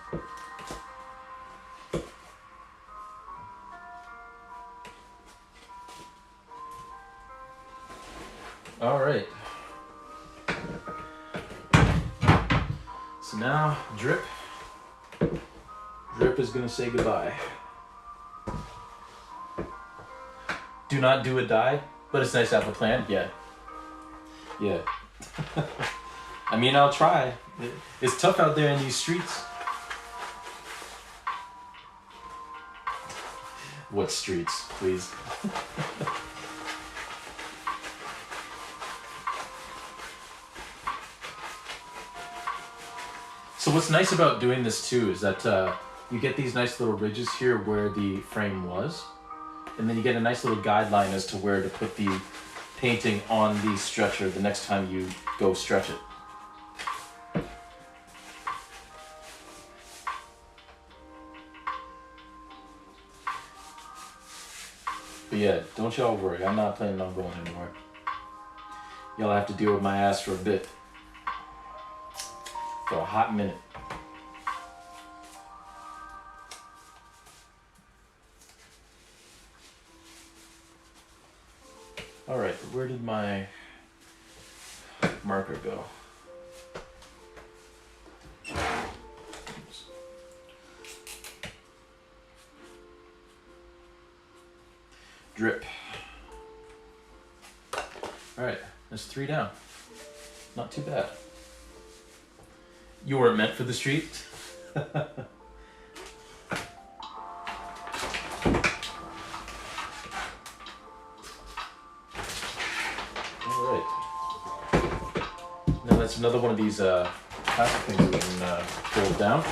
All right. So now, Drip. Drip is gonna say goodbye. Do not do a die, but it's nice to have a plan. Yeah. Yeah. I mean, I'll try. It's tough out there in these streets. What streets, please? So what's nice about doing this too is that you get these nice little ridges here where the frame was, and then you get a nice little guideline as to where to put the painting on the stretcher the next time you go stretch it. But yeah, don't y'all worry, I'm not planning on going anywhere. Y'all have to deal with my ass for a bit. For a hot minute. where did my marker go? Oops. Drip. All right, there's 3 down. Not too bad. You weren't meant for the street. That's another one of these plastic things that we can fold down,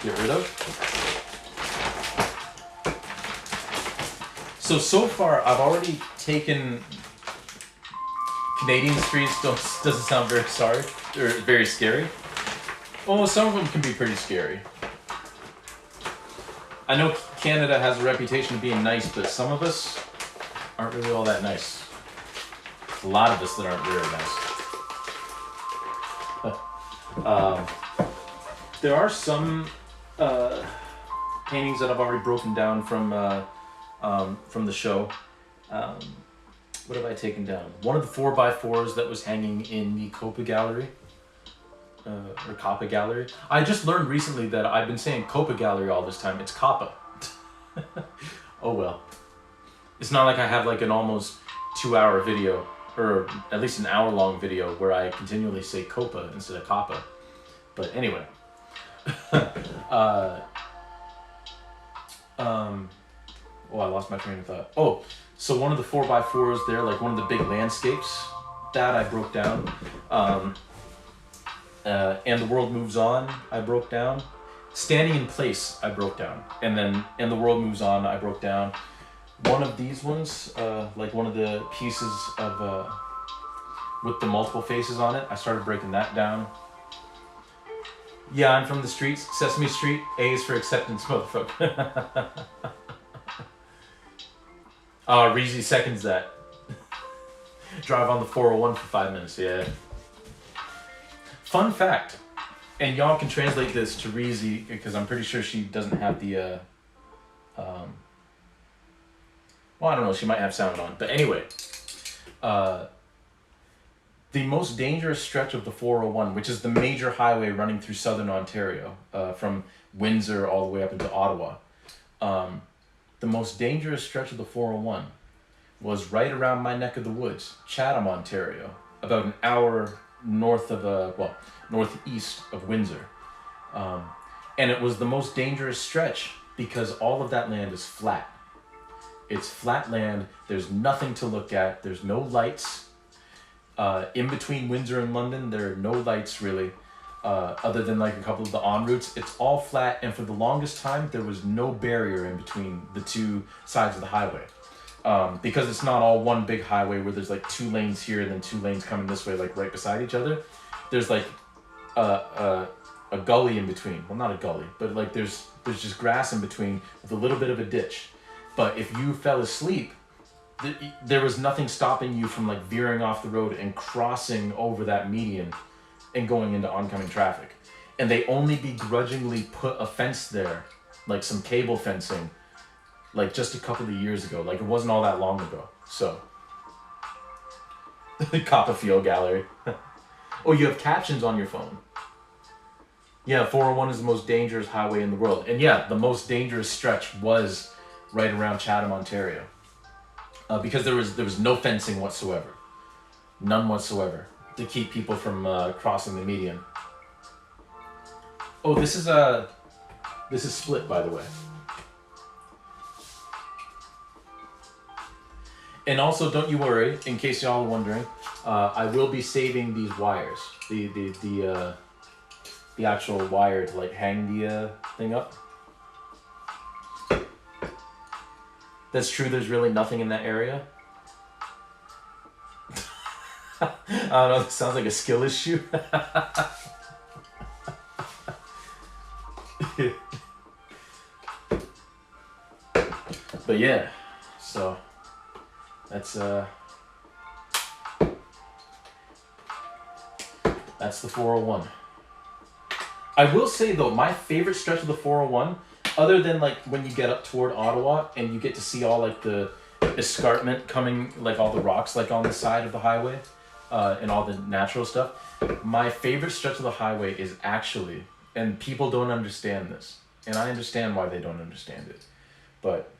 get rid of. So far, I've already taken Canadian streets. Doesn't sound very sorry or very scary. Oh, some of them can be pretty scary. I know Canada has a reputation of being nice, but some of us aren't really all that nice. A lot of us that aren't very nice. There are some paintings that I've already broken down from the show. What have I taken down? One of the 4x4s that was hanging in the Copa Gallery. Or Coppa Gallery. I just learned recently that I've been saying Copa Gallery all this time. It's Coppa. Oh well. It's not like I have like an almost 2-hour video, or at least an hour-long video, where I continually say Copa instead of Coppa. But anyway. Oh, I lost my train of thought. Oh, so one of the 4x4s there, like one of the big landscapes, that I broke down. And the World Moves On, I broke down. Standing in Place, I broke down. And then And the World Moves On, I broke down. One of these ones, like one of the pieces of, with the multiple faces on it, I started breaking that down. Yeah, I'm from the streets, Sesame Street, A is for acceptance, motherfucker. Reezy seconds that. Drive on the 401 for 5 minutes, yeah. Fun fact, and y'all can translate this to Reezy, because I'm pretty sure she doesn't have the, well, I don't know, she might have sound on. But anyway, the most dangerous stretch of the 401, which is the major highway running through southern Ontario, from Windsor all the way up into Ottawa, the most dangerous stretch of the 401 was right around my neck of the woods, Chatham, Ontario, about an hour north of, northeast of Windsor. And it was the most dangerous stretch because all of that land is flat. It's flat land, there's nothing to look at, there's no lights. In between Windsor and London, there are no lights really, other than like a couple of the en routes. It's all flat, and for the longest time, there was no barrier in between the two sides of the highway. Because it's not all one big highway where there's like 2 lanes here and then 2 lanes coming this way, like right beside each other. There's like a gully in between. Well, not a gully, but like there's just grass in between with a little bit of a ditch. But if you fell asleep, there was nothing stopping you from like veering off the road and crossing over that median and going into oncoming traffic. And they only begrudgingly put a fence there, like some cable fencing, like just a couple of years ago. Like it wasn't all that long ago. So, Copperfield Gallery. Oh, you have captions on your phone. Yeah, 401 is the most dangerous highway in the world. And yeah, the most dangerous stretch was right around Chatham, Ontario. Because there was no fencing whatsoever. None whatsoever. To keep people from crossing the median. Oh, this is split, by the way. And also, don't you worry, in case y'all are wondering, I will be saving these wires. The actual wire to like hang the thing up. That's true, there's really nothing in that area. I don't know, this sounds like a skill issue. But yeah, so that's the 401. I will say though, my favorite stretch of the 401, other than like when you get up toward Ottawa and you get to see all like the escarpment coming, like all the rocks like on the side of the highway, and all the natural stuff. My favorite stretch of the highway is actually, and people don't understand this, and I understand why they don't understand it, but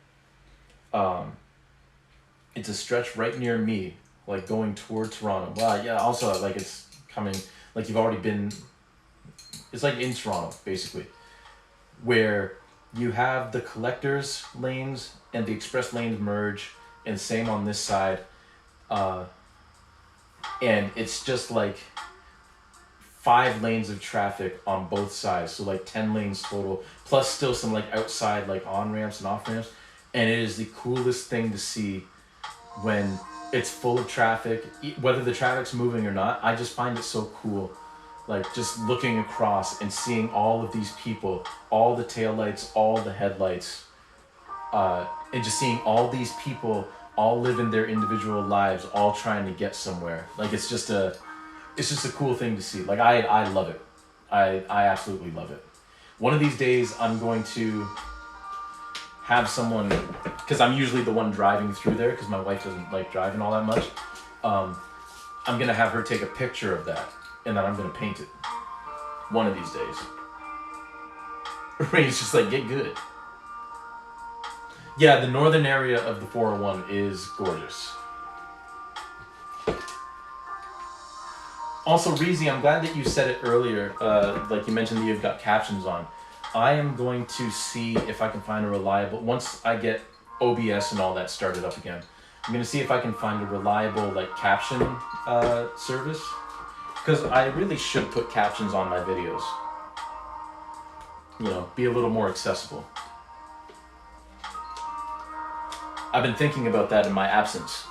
it's a stretch right near me, like going toward Toronto. Well, yeah, also like it's coming, like you've already been, it's like in Toronto, basically, where you have the collectors lanes and the express lanes merge, and same on this side, and it's just like 5 lanes of traffic on both sides, so like 10 lanes total, plus still some like outside like on ramps and off ramps, and it is the coolest thing to see when it's full of traffic, whether the traffic's moving or not. I just find it so cool, like just looking across and seeing all of these people, all the taillights, all the headlights, and just seeing all these people all living their individual lives, all trying to get somewhere. Like it's just a cool thing to see. Like I love it. I absolutely love it. One of these days I'm going to have someone, because I'm usually the one driving through there because my wife doesn't like driving all that much. I'm gonna have her take a picture of that, and then I'm gonna paint it one of these days. Ray's just like, get good. Yeah, the northern area of the 401 is gorgeous. Also, Reezy, I'm glad that you said it earlier, like you mentioned that you've got captions on. I am going to see if I can find a reliable, once I get OBS and all that started up again, I'm going to see if I can find a reliable like caption service, because I really should put captions on my videos. You know, be a little more accessible. I've been thinking about that in my absence.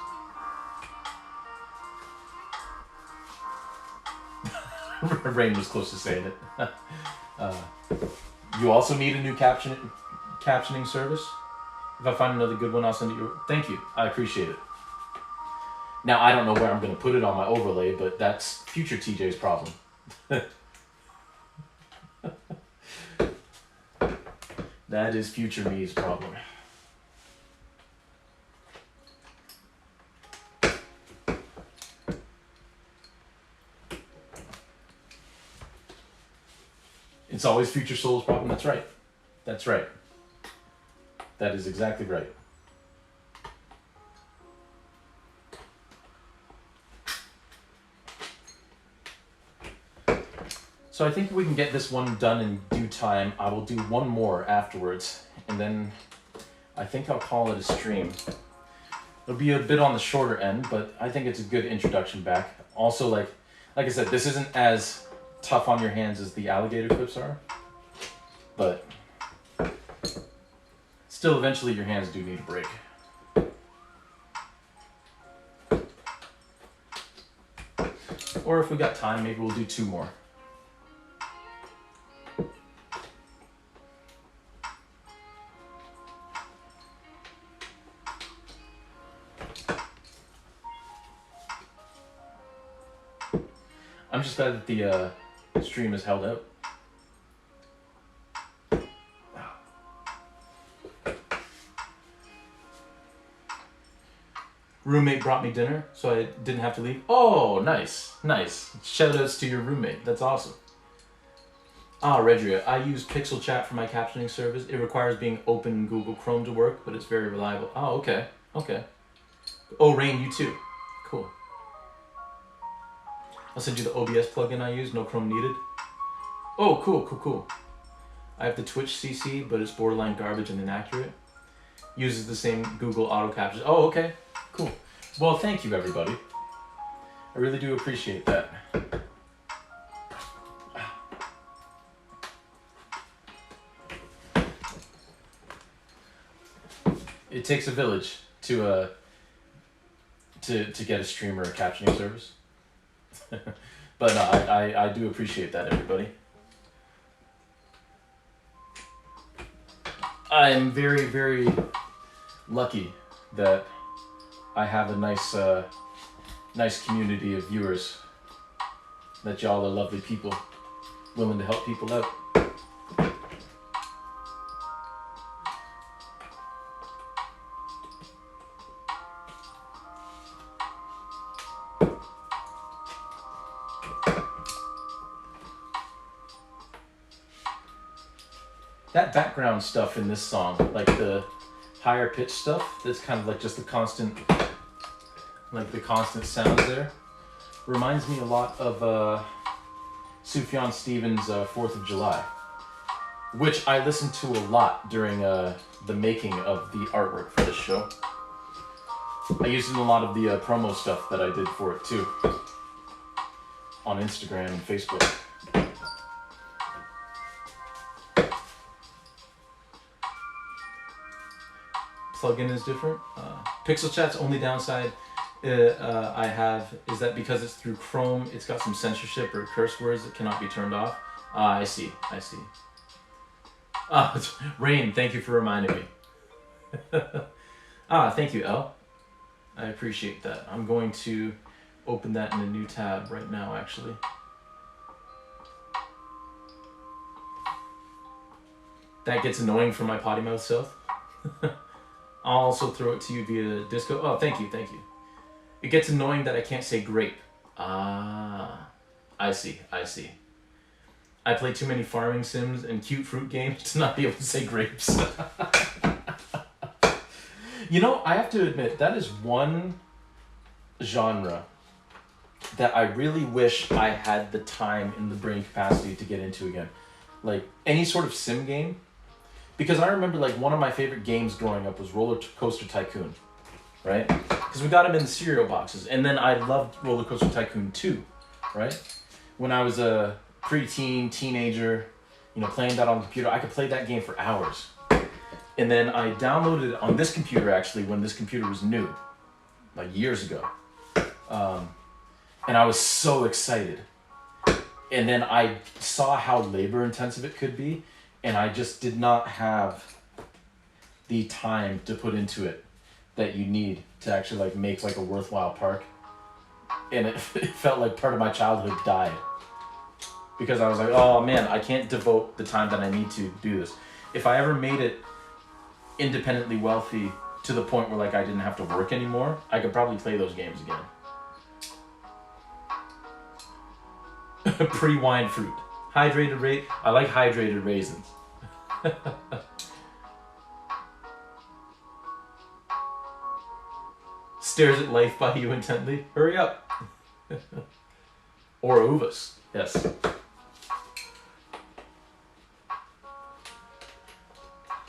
Rain was close to saying it. You also need a new captioning service? If I find another good one, I'll send it you. Thank you. I appreciate it. Now, I don't know where I'm going to put it on my overlay, but that's future TJ's problem. That is future me's problem. It's always future soul's problem. That's right. That's right. That is exactly right. So I think we can get this one done in due time. I will do one more afterwards, and then I think I'll call it a stream. It'll be a bit on the shorter end, but I think it's a good introduction back. Also, like I said, this isn't as tough on your hands as the alligator clips are, but still eventually your hands do need a break. Or if we got time, maybe we'll do 2 more. I'm just glad that the stream is held out. Roommate brought me dinner, so I didn't have to leave. Oh, nice, nice. Shout outs to your roommate. That's awesome. Ah, Redria, I use Pixel Chat for my captioning service. It requires being open in Google Chrome to work, but it's very reliable. Oh, okay, okay. Oh, Rain, you too. Cool. I'll send you the OBS plugin I use, no Chrome needed. Oh, cool, cool, cool. I have the Twitch CC, but it's borderline garbage and inaccurate. Uses the same Google auto captions. Oh, okay, cool. Well, thank you, everybody. I really do appreciate that. It takes a village to get a streamer a captioning service. But no, I do appreciate that, everybody. I'm very, very lucky that I have a nice community of viewers, that y'all are lovely people, willing to help people out. that background stuff in this song, like the higher pitch stuff, that's kind of like just the constant sounds there, reminds me a lot of Sufjan Stevens' 4th of July, which I listened to a lot during the making of the artwork for this show. I used it in a lot of the promo stuff that I did for it too, on Instagram and Facebook. Plugin is different. Pixel Chat's only downside I have is that because it's through Chrome, it's got some censorship or curse words that cannot be turned off. I see. Rain, thank you for reminding me. Thank you, Elle. I appreciate that. I'm going to open that in a new tab right now, actually. That gets annoying for my potty mouth self. I'll also throw it to you via Disco. Oh, thank you. It gets annoying that I can't say grape. I see. I play too many farming sims and cute fruit games to not be able to say grapes. You know, I have to admit, that is one genre that I really wish I had the time and the brain capacity to get into again. Like, any sort of sim game. Because I remember, like, one of my favorite games growing up was Roller Coaster Tycoon, right? Because we got them in the cereal boxes. And then I loved Roller Coaster Tycoon 2, right? When I was a preteen, teenager, you know, playing that on the computer, I could play that game for hours. And then I downloaded it on this computer, actually, when this computer was new, like years ago. And I was so excited. And then I saw how labor-intensive it could be, and I just did not have the time to put into it that you need to actually like make like a worthwhile park. And it felt like part of my childhood died. Because I was like, oh man, I can't devote the time that I need to do this. If I ever made it independently wealthy to the point where like I didn't have to work anymore, I could probably play those games again. Pre-wine fruit. Hydrated I like hydrated raisins. Stares at life by you intently. Hurry up. Or uvas. Yes.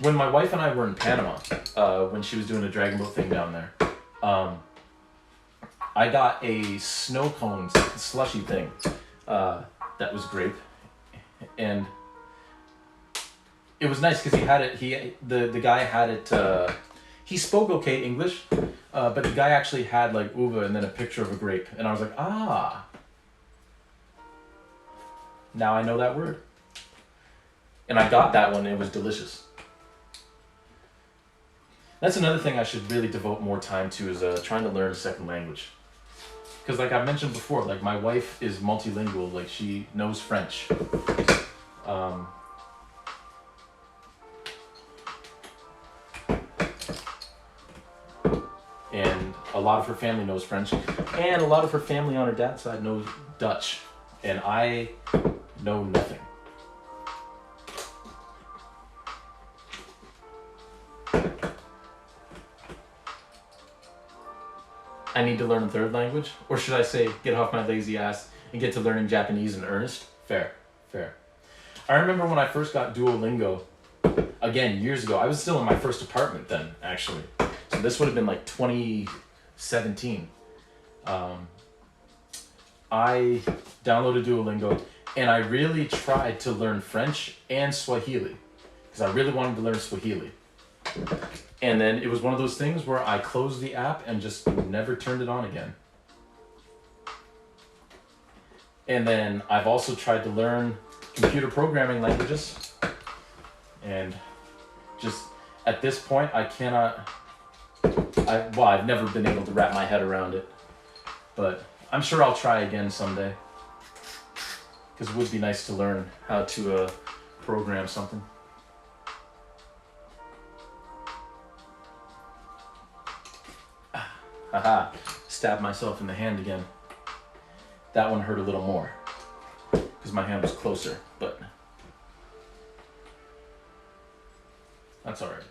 When my wife and I were in Panama, when she was doing a dragon boat thing down there, I got a snow cone slushy thing that was grape, and it was nice because he had it. The guy had it. He spoke okay English, but the guy actually had like uva and then a picture of a grape, and I was like, ah. Now I know that word. And I got that one. And it was delicious. That's another thing I should really devote more time to is trying to learn a second language. Because like I mentioned before, like my wife is multilingual, like she knows French. And a lot of her family knows French. And a lot of her family on her dad's side knows Dutch. And I know nothing. I need to learn a third language? Or should I say, get off my lazy ass and get to learning Japanese in earnest? Fair. I remember when I first got Duolingo, again, years ago. I was still in my first apartment then, actually. So this would have been like 2017. I downloaded Duolingo, and I really tried to learn French and Swahili, because I really wanted to learn Swahili. And then it was one of those things where I closed the app and just never turned it on again. And then I've also tried to learn computer programming languages. And just at this point, I cannot... I've never been able to wrap my head around it. But I'm sure I'll try again someday. Because it would be nice to learn how to program something. Haha, stabbed myself in the hand again. That one hurt a little more because my hand was closer, but That's all right.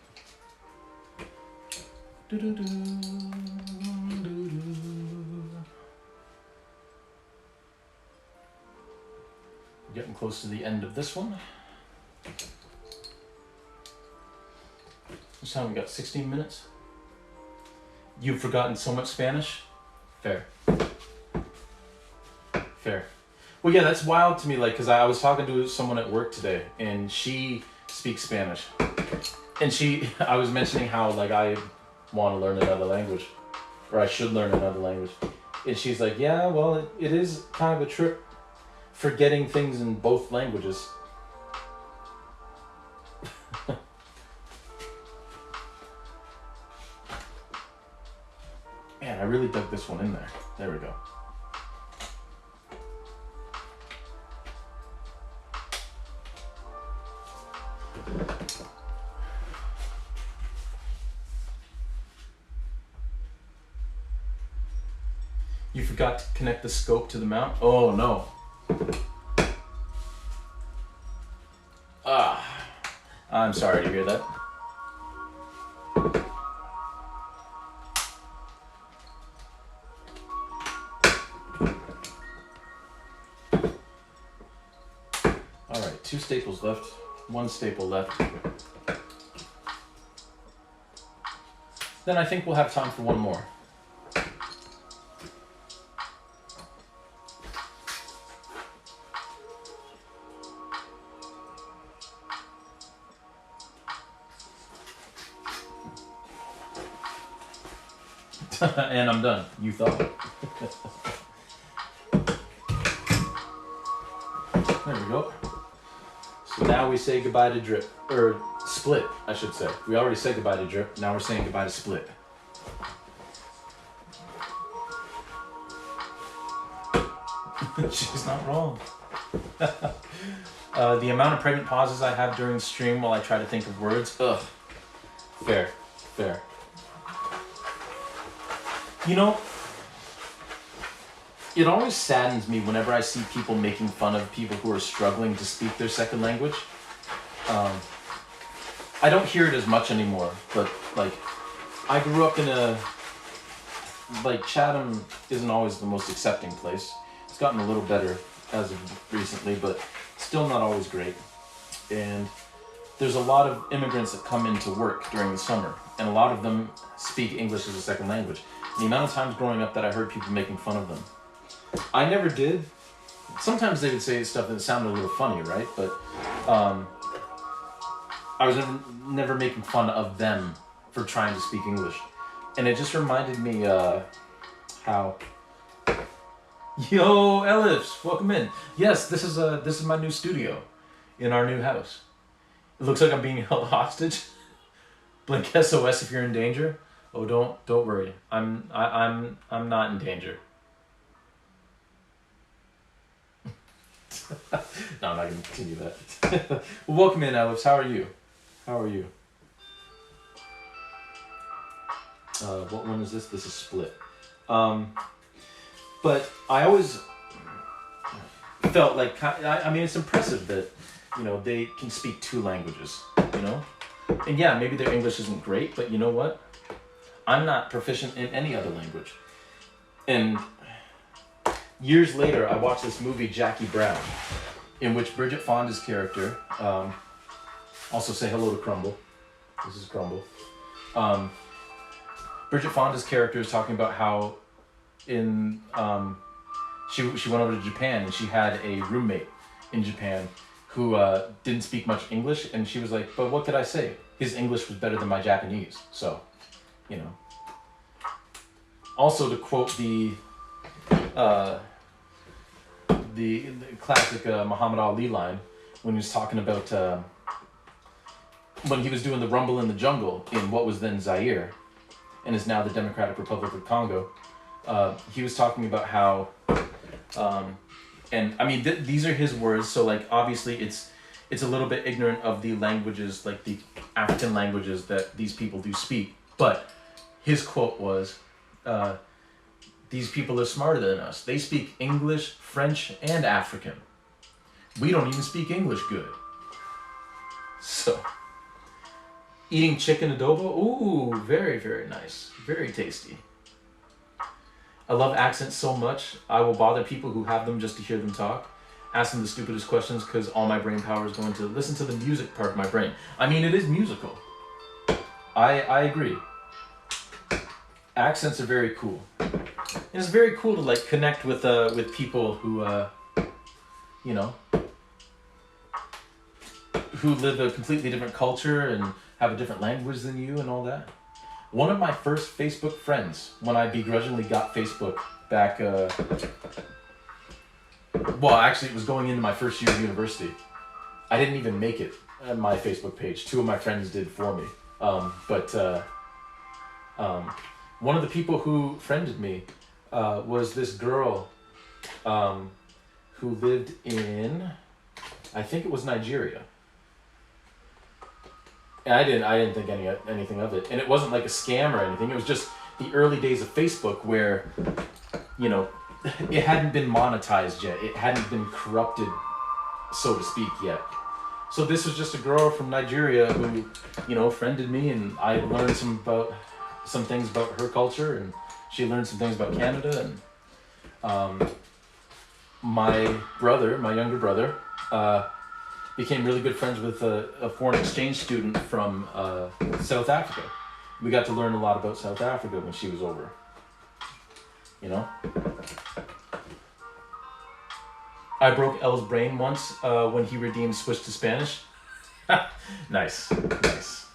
Getting close to the end of this one. This time we got 16 minutes. You've forgotten so much Spanish? Fair. Fair. Well, yeah, that's wild to me, like, because I was talking to someone at work today, and she speaks Spanish. And I was mentioning how, like, I want to learn another language, or I should learn another language. And she's like, yeah, well, it is kind of a trip forgetting things in both languages. Man, I really dug this one in there. There we go. You forgot to connect the scope to the mount? Oh no. I'm sorry to hear that. Alright, 2 staples left, 1 staple left. Then I think we'll have time for one more. And I'm done. You thought. There we go. So now we say goodbye to drip. Or split, I should say. We already said goodbye to drip. Now we're saying goodbye to split. She's not wrong. The amount of pregnant pauses I have during stream while I try to think of words. Ugh. Fair. Fair. You know, it always saddens me whenever I see people making fun of people who are struggling to speak their second language. I don't hear it as much anymore, but like, I grew up in like, Chatham isn't always the most accepting place. It's gotten a little better as of recently, but still not always great. And there's a lot of immigrants that come into work during the summer, and a lot of them speak English as a second language. The amount of times growing up that I heard people making fun of them. I never did. Sometimes they would say stuff that sounded a little funny, right? But I was never making fun of them for trying to speak English. And it just reminded me how... Yo, Elif, welcome in. Yes, this is my new studio in our new house. It looks like I'm being held hostage. Blink SOS if you're in danger. Oh, don't worry. I'm not in danger. No, I'm not going to continue that. Well, welcome in, Alex. How are you? How are you? What one is this? This is split. But I always felt like, I mean, it's impressive that, you know, they can speak 2 languages, you know? And yeah, maybe their English isn't great, but you know what? I'm not proficient in any other language. And years later, I watched this movie, Jackie Brown, in which Bridget Fonda's character, also say hello to Crumble. This is Crumble. Bridget Fonda's character is talking about how she went over to Japan and she had a roommate in Japan who didn't speak much English, and she was like, but what could I say? His English was better than my Japanese, so... You know. Also, to quote the classic Muhammad Ali line when he was talking about when he was doing the rumble in the jungle in what was then Zaire and is now the Democratic Republic of Congo. He was talking about how, and I mean these are his words. So like obviously it's a little bit ignorant of the languages, like the African languages that these people do speak, but. His quote was, these people are smarter than us. They speak English, French, and African. We don't even speak English good. So, Eating chicken adobo? Ooh, very, very nice. Very tasty. I love accents so much, I will bother people who have them just to hear them talk. Ask them the stupidest questions because all my brain power is going to listen to the music part of my brain. I mean, it is musical. I agree. Accents are very cool. And it's very cool to like connect with people who, you know, who live a completely different culture and have a different language than you and all that. One of my first Facebook friends, when I begrudgingly got Facebook back, well, actually, it was going into my first year of university. I didn't even make it on my Facebook page. 2 of my friends did for me. One of the people who friended me was this girl who lived in, I think it was Nigeria. And I didn't think anything of it. And it wasn't like a scam or anything. It was just the early days of Facebook where, you know, it hadn't been monetized yet. It hadn't been corrupted, so to speak, yet. So this was just a girl from Nigeria who, you know, friended me, and I learned some things about her culture, and she learned some things about Canada. And my younger brother, became really good friends with a foreign exchange student from South Africa. We got to learn a lot about South Africa when she was over. You know? I broke L's brain once when he redeemed Switch to Spanish. Nice. Nice.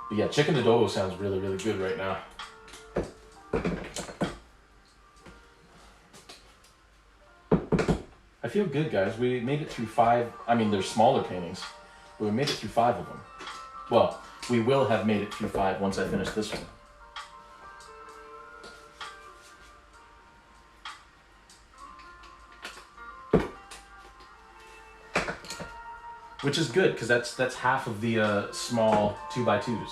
But yeah, chicken adobo sounds really, really good right now. I feel good, guys. We made it through 5. I mean, there's smaller paintings, but we made it through 5 of them. Well, we will have made it through 5 once I finish this one. Which is good, because that's half of the small 2x2s.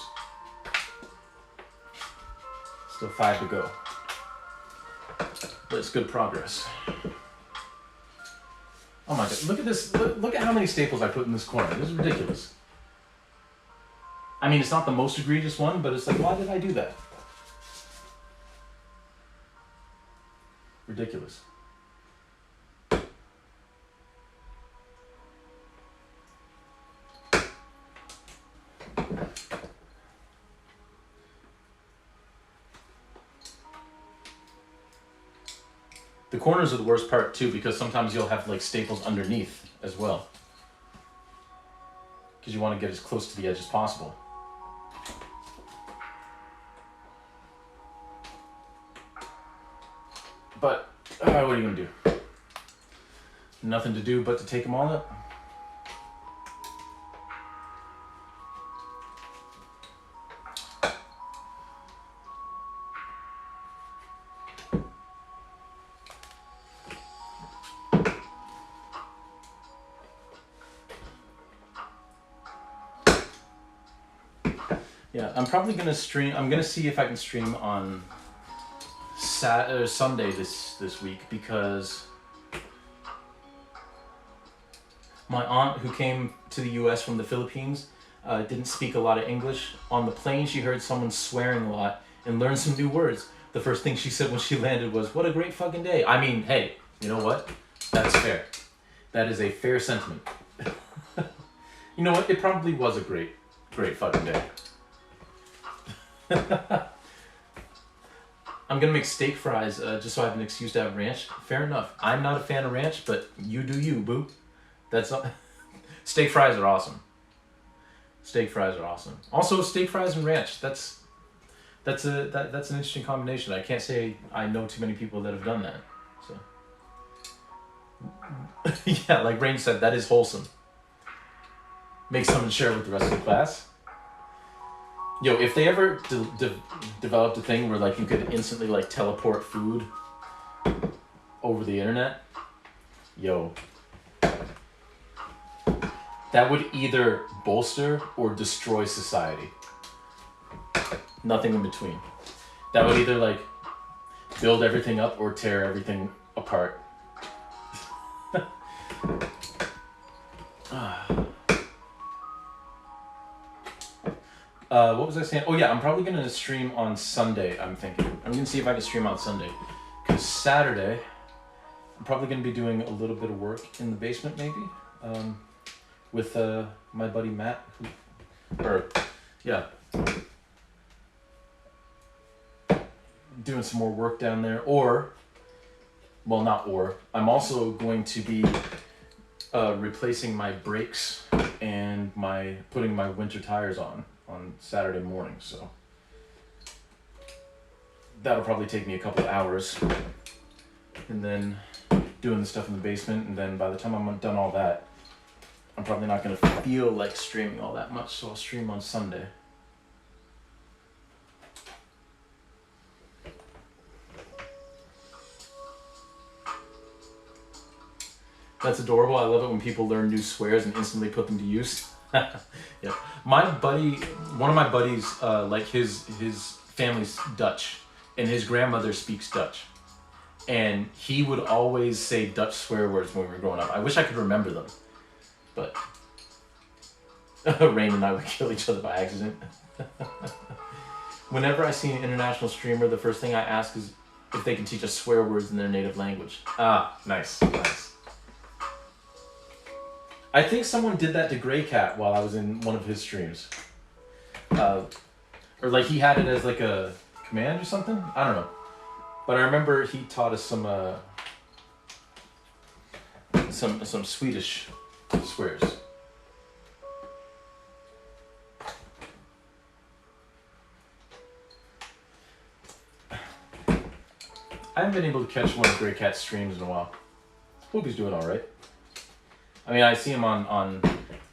Still 5 to go. But it's good progress. Oh my god, look at this. Look at how many staples I put in this corner. This is ridiculous. I mean, it's not the most egregious one, but it's like, why did I do that? Ridiculous. The corners are the worst part too, because sometimes you'll have like staples underneath as well. Because you want to get as close to the edge as possible. But, what are you going to do? Nothing to do but to take them all up. Yeah, I'm probably going to stream. I'm going to see if I can stream on Sunday this week, because my aunt, who came to the US from the Philippines, didn't speak a lot of English. On the plane, she heard someone swearing a lot and learned some new words. The first thing she said when she landed was, "What a great fucking day." I mean, hey, you know what? That's fair. That is a fair sentiment. You know what? It probably was a great fucking day. I'm gonna make steak fries just so I have an excuse to have ranch. Fair enough. I'm not a fan of ranch, but you do you, boo. That's not... Steak fries are awesome. Steak fries are awesome. Also, steak fries and ranch. That's an interesting combination. I can't say I know too many people that have done that. So yeah, like Rain said, that is wholesome. Make some and share with the rest of the class. Yo, if they ever developed a thing where like you could instantly like teleport food over the internet, yo, that would either bolster or destroy society. Nothing in between. That would either like build everything up or tear everything apart. What was I saying? Oh yeah, I'm probably gonna stream on Sunday. I'm thinking. I'm gonna see if I can stream on Sunday, because Saturday, I'm probably gonna be doing a little bit of work in the basement, maybe, with my buddy Matt. Doing some more work down there, I'm also going to be replacing my brakes and putting my winter tires on Saturday morning, so that'll probably take me a couple of hours, and then doing the stuff in the basement, and then by the time I'm done all that, I'm probably not going to feel like streaming all that much, so I'll stream on Sunday. That's adorable. I love it when people learn new swears and instantly put them to use. Yeah, one of my buddies, like his family's Dutch, and his grandmother speaks Dutch, and he would always say Dutch swear words when we were growing up. I wish I could remember them, but Rain and I would kill each other by accident. Whenever I see an international streamer, the first thing I ask is if they can teach us swear words in their native language. Ah, nice. I think someone did that to Grey Cat while I was in one of his streams. Or like he had it as like a command or something? I don't know. But I remember he taught us some Swedish swears. I haven't been able to catch one of Grey Cat's streams in a while. Hope he's doing alright. I mean, I see him on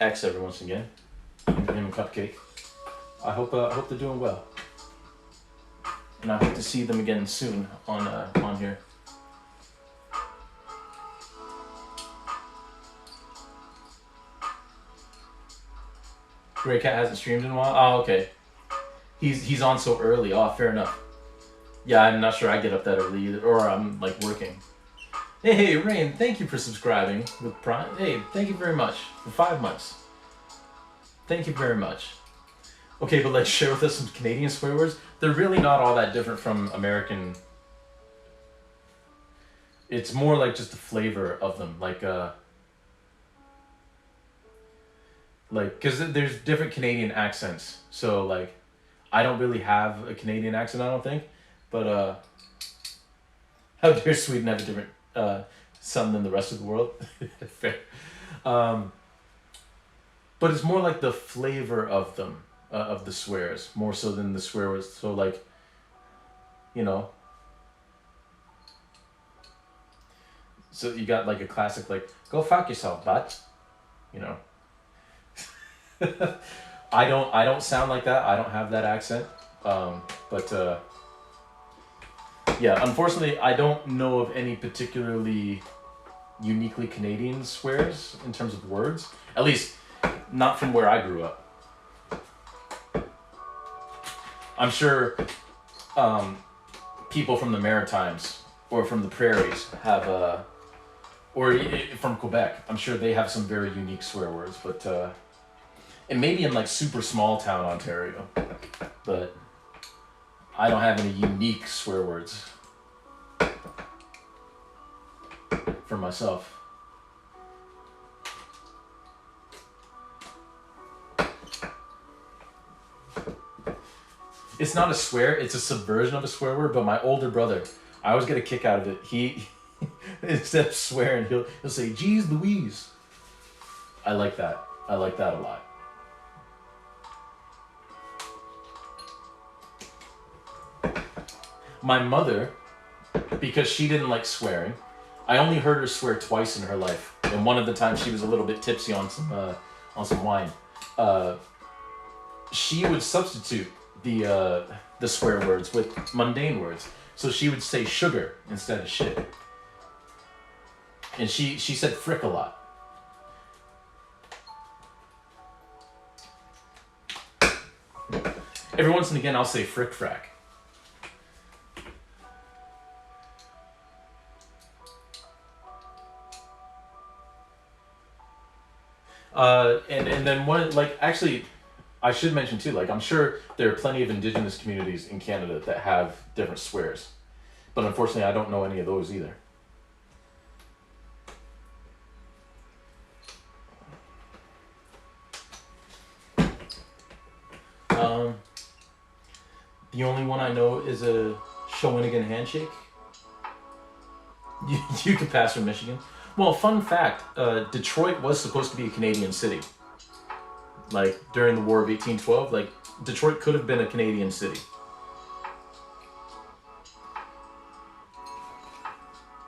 X every once and again. Him and Cupcake. I hope they're doing well. And I hope to see them again soon on here. Grey Cat hasn't streamed in a while? Oh, okay. He's on so early. Oh, fair enough. Yeah, I'm not sure I get up that early either, or I'm like working. Hey, Rain, thank you for subscribing with Prime. Hey, thank you very much for 5 months. Thank you very much. Okay, but like share with us some Canadian swear words. They're really not all that different from American. It's more like just the flavor of them, because there's different Canadian accents. So like, I don't really have a Canadian accent, I don't think, but how dare Sweden have a different some than the rest of the world. Fair. But it's more like the flavor of them, of the swears, more so than the swear words. So like, so you got like a classic like, go fuck yourself, but, I don't sound like that. I don't have that accent. But yeah, unfortunately, I don't know of any particularly uniquely Canadian swears in terms of words. At least, not from where I grew up. I'm sure people from the Maritimes or from the prairies have, or from Quebec, I'm sure they have some very unique swear words, but, and maybe in like super small town Ontario, but I don't have any unique swear words for myself. It's not a swear, it's a subversion of a swear word, but my older brother, I always get a kick out of it. He instead of swearing, he'll say, "Geez Louise." I like that. I like that a lot. My mother, because she didn't like swearing, I only heard her swear twice in her life. And one of the times she was a little bit tipsy on some wine. She would substitute the swear words with mundane words. So she would say sugar instead of shit. And she said frick a lot. Every once and again I'll say frick frack. And then one, like, actually, I should mention too, like, I'm sure there are plenty of indigenous communities in Canada that have different swears. But unfortunately, I don't know any of those either. The only one I know is a Shawinigan handshake. You could pass from Michigan. Well, fun fact, Detroit was supposed to be a Canadian city. Like, during the War of 1812, like, Detroit could have been a Canadian city.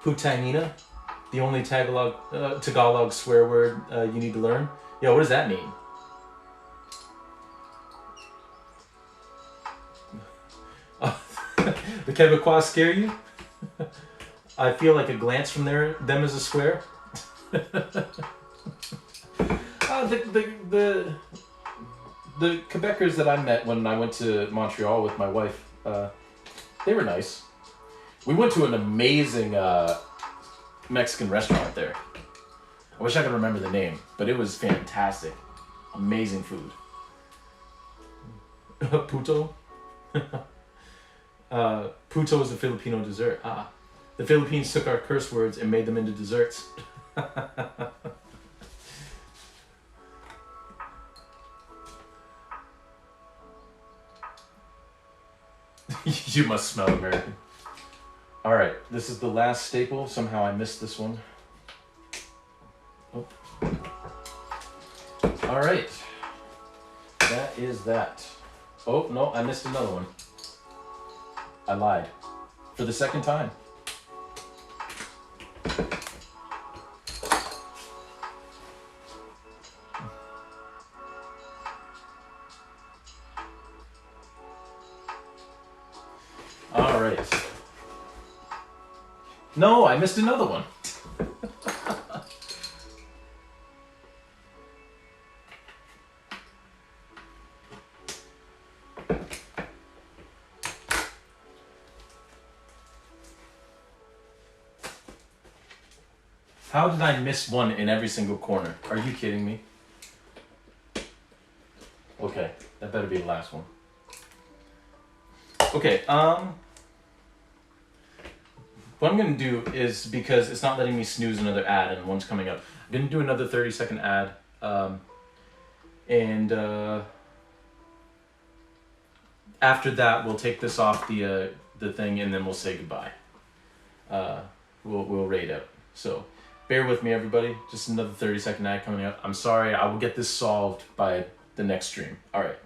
Putanina, the only Tagalog swear word you need to learn. Yeah, what does that mean? The Quebecois scare you? I feel like a glance from them is a swear. The Quebecers that I met when I went to Montreal with my wife, they were nice. We went to an amazing Mexican restaurant there. I wish I could remember the name, but it was fantastic. Amazing food. Puto? Puto is a Filipino dessert. The Philippines took our curse words and made them into desserts. You must smell American. All right, this is the last staple. Somehow I missed this one. Oh. All right, that is that. Oh, no, I missed another one. I lied. For the second time. All right. No, I missed another one. How did I miss one in every single corner? Are you kidding me? Okay, that better be the last one. Okay, what I'm gonna do is, because it's not letting me snooze another ad and one's coming up, I'm gonna do another 30-second ad, and after that we'll take this off the thing and then we'll say goodbye. We'll rate out. So bear with me, everybody. Just another 30-second ad coming up. I'm sorry. I will get this solved by the next stream. All right.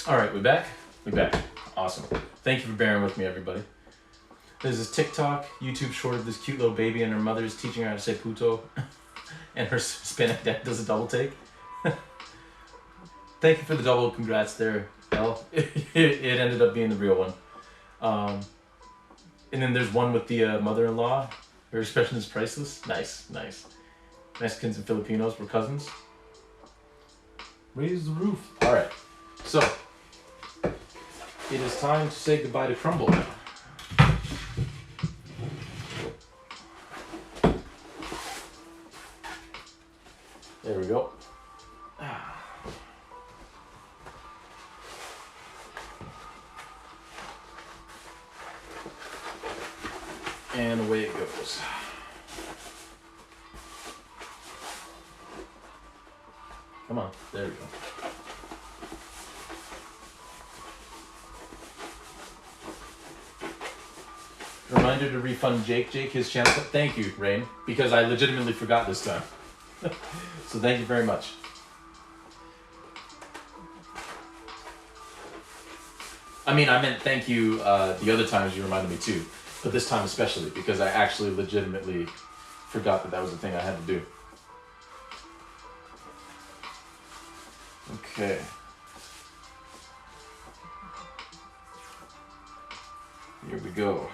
All right, we back? We back. Awesome. Thank you for bearing with me, everybody. There's this TikTok, YouTube short of this cute little baby and her mother's teaching her how to say puto, and her Hispanic dad does a double take. Thank you for the double congrats there, Elle. It ended up being the real one. And then there's one with the mother-in-law. Her expression is priceless. Nice, nice. Mexicans and Filipinos were cousins. Raise the roof. All right. So, it is time to say goodbye to Crumble now. There we go. And away it goes. Come on, there we go. Reminder to refund Jake his channel. Thank you, Rain, because I legitimately forgot this time. So thank you very much. I mean, I meant thank you the other times you reminded me too, but this time especially because I actually legitimately forgot that that was the thing I had to do. Okay. Here we go.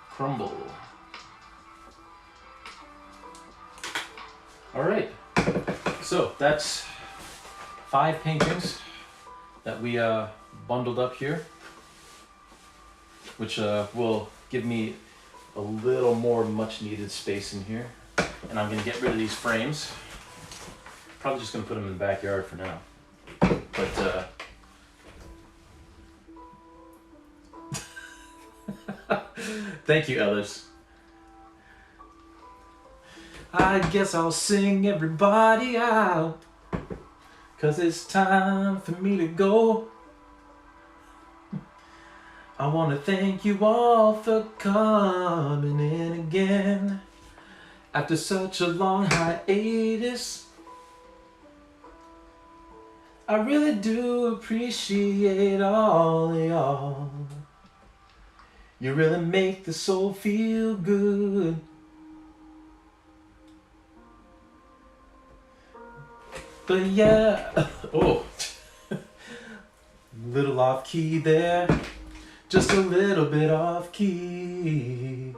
Crumble. All right. So that's 5 paintings that we bundled up here, which will give me a little more much needed space in here. And I'm gonna get rid of these frames. Probably just gonna put them in the backyard for now. But thank you, Ellis. I guess I'll sing everybody out, 'cause it's time for me to go. I want to thank you all for coming in again after such a long hiatus. I really do appreciate all of y'all. You really make the soul feel good. But yeah, oh, little off key there, just a little bit off key.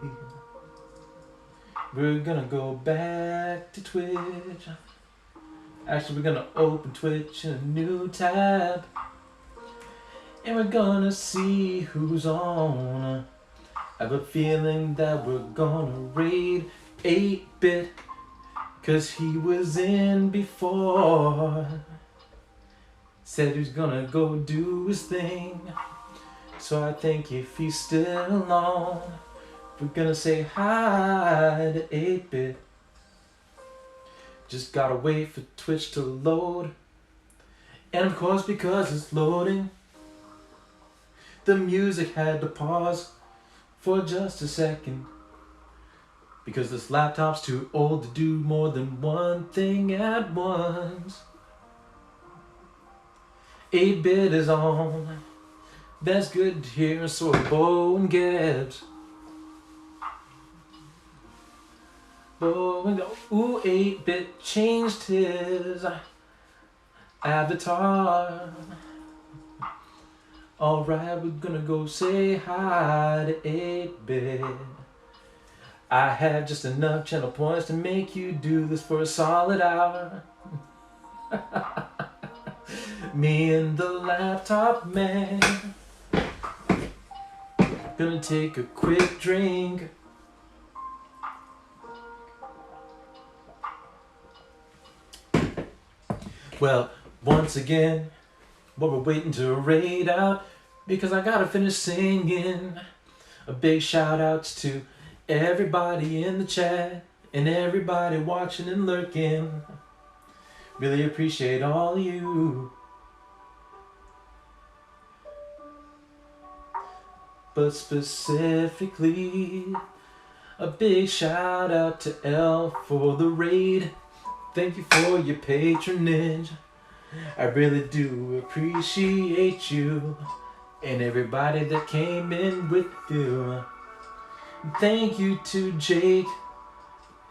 We're gonna go back to Twitch. Actually, we're gonna open Twitch in a new tab. And we're gonna see who's on. I have a feeling that we're gonna raid 8-bit, 'cause he was in before. Said he's gonna go do his thing. So I think if he's still on, we're gonna say hi to 8-bit. Just gotta wait for Twitch to load. And of course, because it's loading, the music had to pause for just a second, because this laptop's too old to do more than one thing at once. 8-bit is on. That's good to hear. So are Bo and Gabs. Bo and ooh, 8-bit changed his avatar. Alright, we're gonna go say hi to 8-bit. I have just enough channel points to make you do this for a solid hour. Me and the laptop man gonna take a quick drink. Well, once again, what we're waiting to raid out, because I gotta finish singing. A big shout outs to everybody in the chat and everybody watching and lurking. Really appreciate all of you. But specifically, a big shout out to Elle for the raid. Thank you for your patronage. I really do appreciate you and everybody that came in with you. Thank you to Jake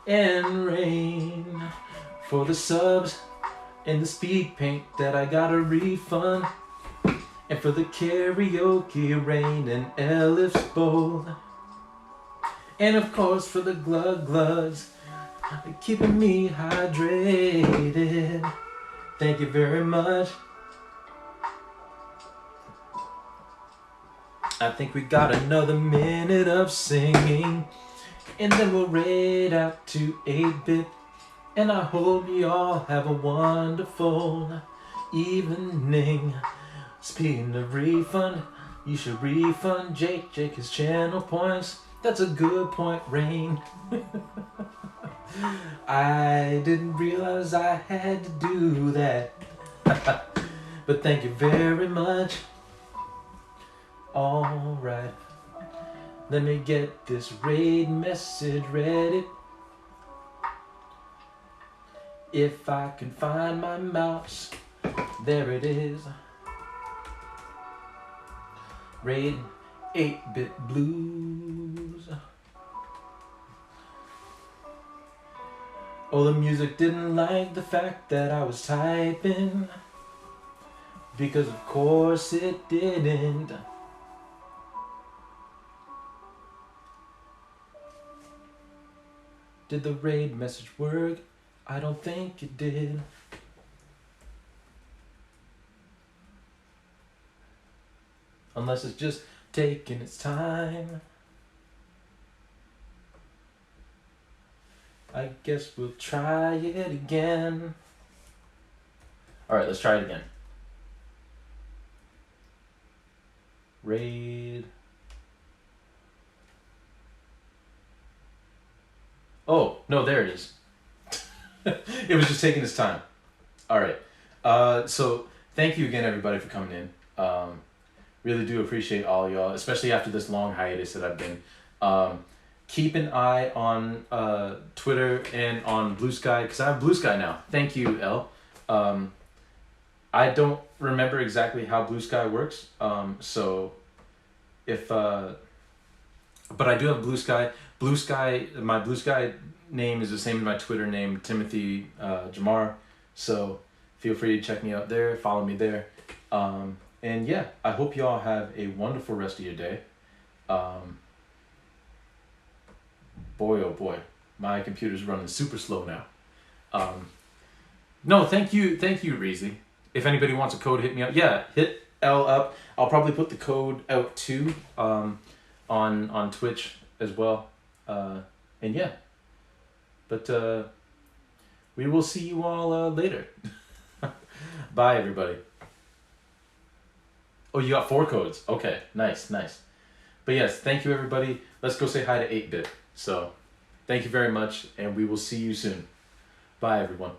and Rain for the subs and the speed paint that I got a refund. And for the karaoke Rain and Elif's bowl. And of course for the glug glugs keeping me hydrated. Thank you very much. I think we got another minute of singing, and then we'll raid out to 8-bit. And I hope you all have a wonderful evening. Speaking of refund, you should refund Jake his channel points. That's a good point, Rain. I didn't realize I had to do that. But thank you very much. Alright. Let me get this raid message ready. If I can find my mouse, there it is. Raid 8-bit blues. Oh, the music didn't like the fact that I was typing, because of course it didn't. Did the raid message work? I don't think it did. Unless it's just taking its time. I guess we'll try it again. Alright, let's try it again. Raid. Oh, no, there it is. It was just taking its time. Alright. So thank you again, everybody, for coming in. Really do appreciate all y'all, especially after this long hiatus that I've been. Keep an eye on Twitter and on Blue Sky, because I have Blue Sky now. Thank you, Elle. I don't remember exactly how Blue Sky works, so if but I do have Blue Sky. Blue Sky, my Blue Sky name is the same as my Twitter name, Timothy Jamar. So feel free to check me out there, follow me there. And yeah, I hope y'all have a wonderful rest of your day. Boy, oh boy, my computer's running super slow now. No, thank you, Reezy. If anybody wants a code, hit me up. Yeah, hit L up. I'll probably put the code out too, on Twitch as well. And yeah, but we will see you all later. Bye, everybody. Oh, you got 4 codes. Okay, nice. But yes, thank you, everybody. Let's go say hi to 8-bit. So, thank you very much, and we will see you soon. Bye, everyone.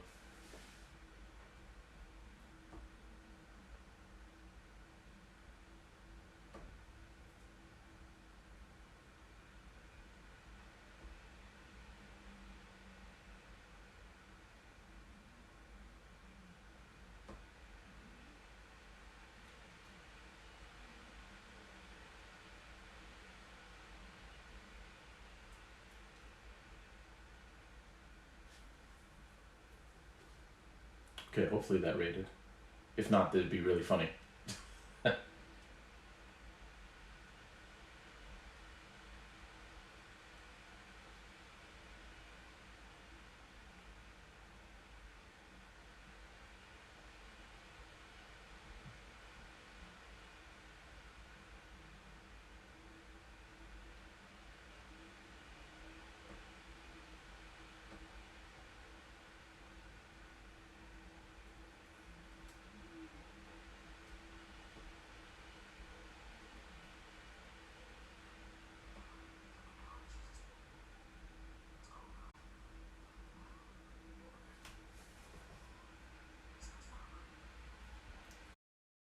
Okay, hopefully that rated. If not, that'd be really funny.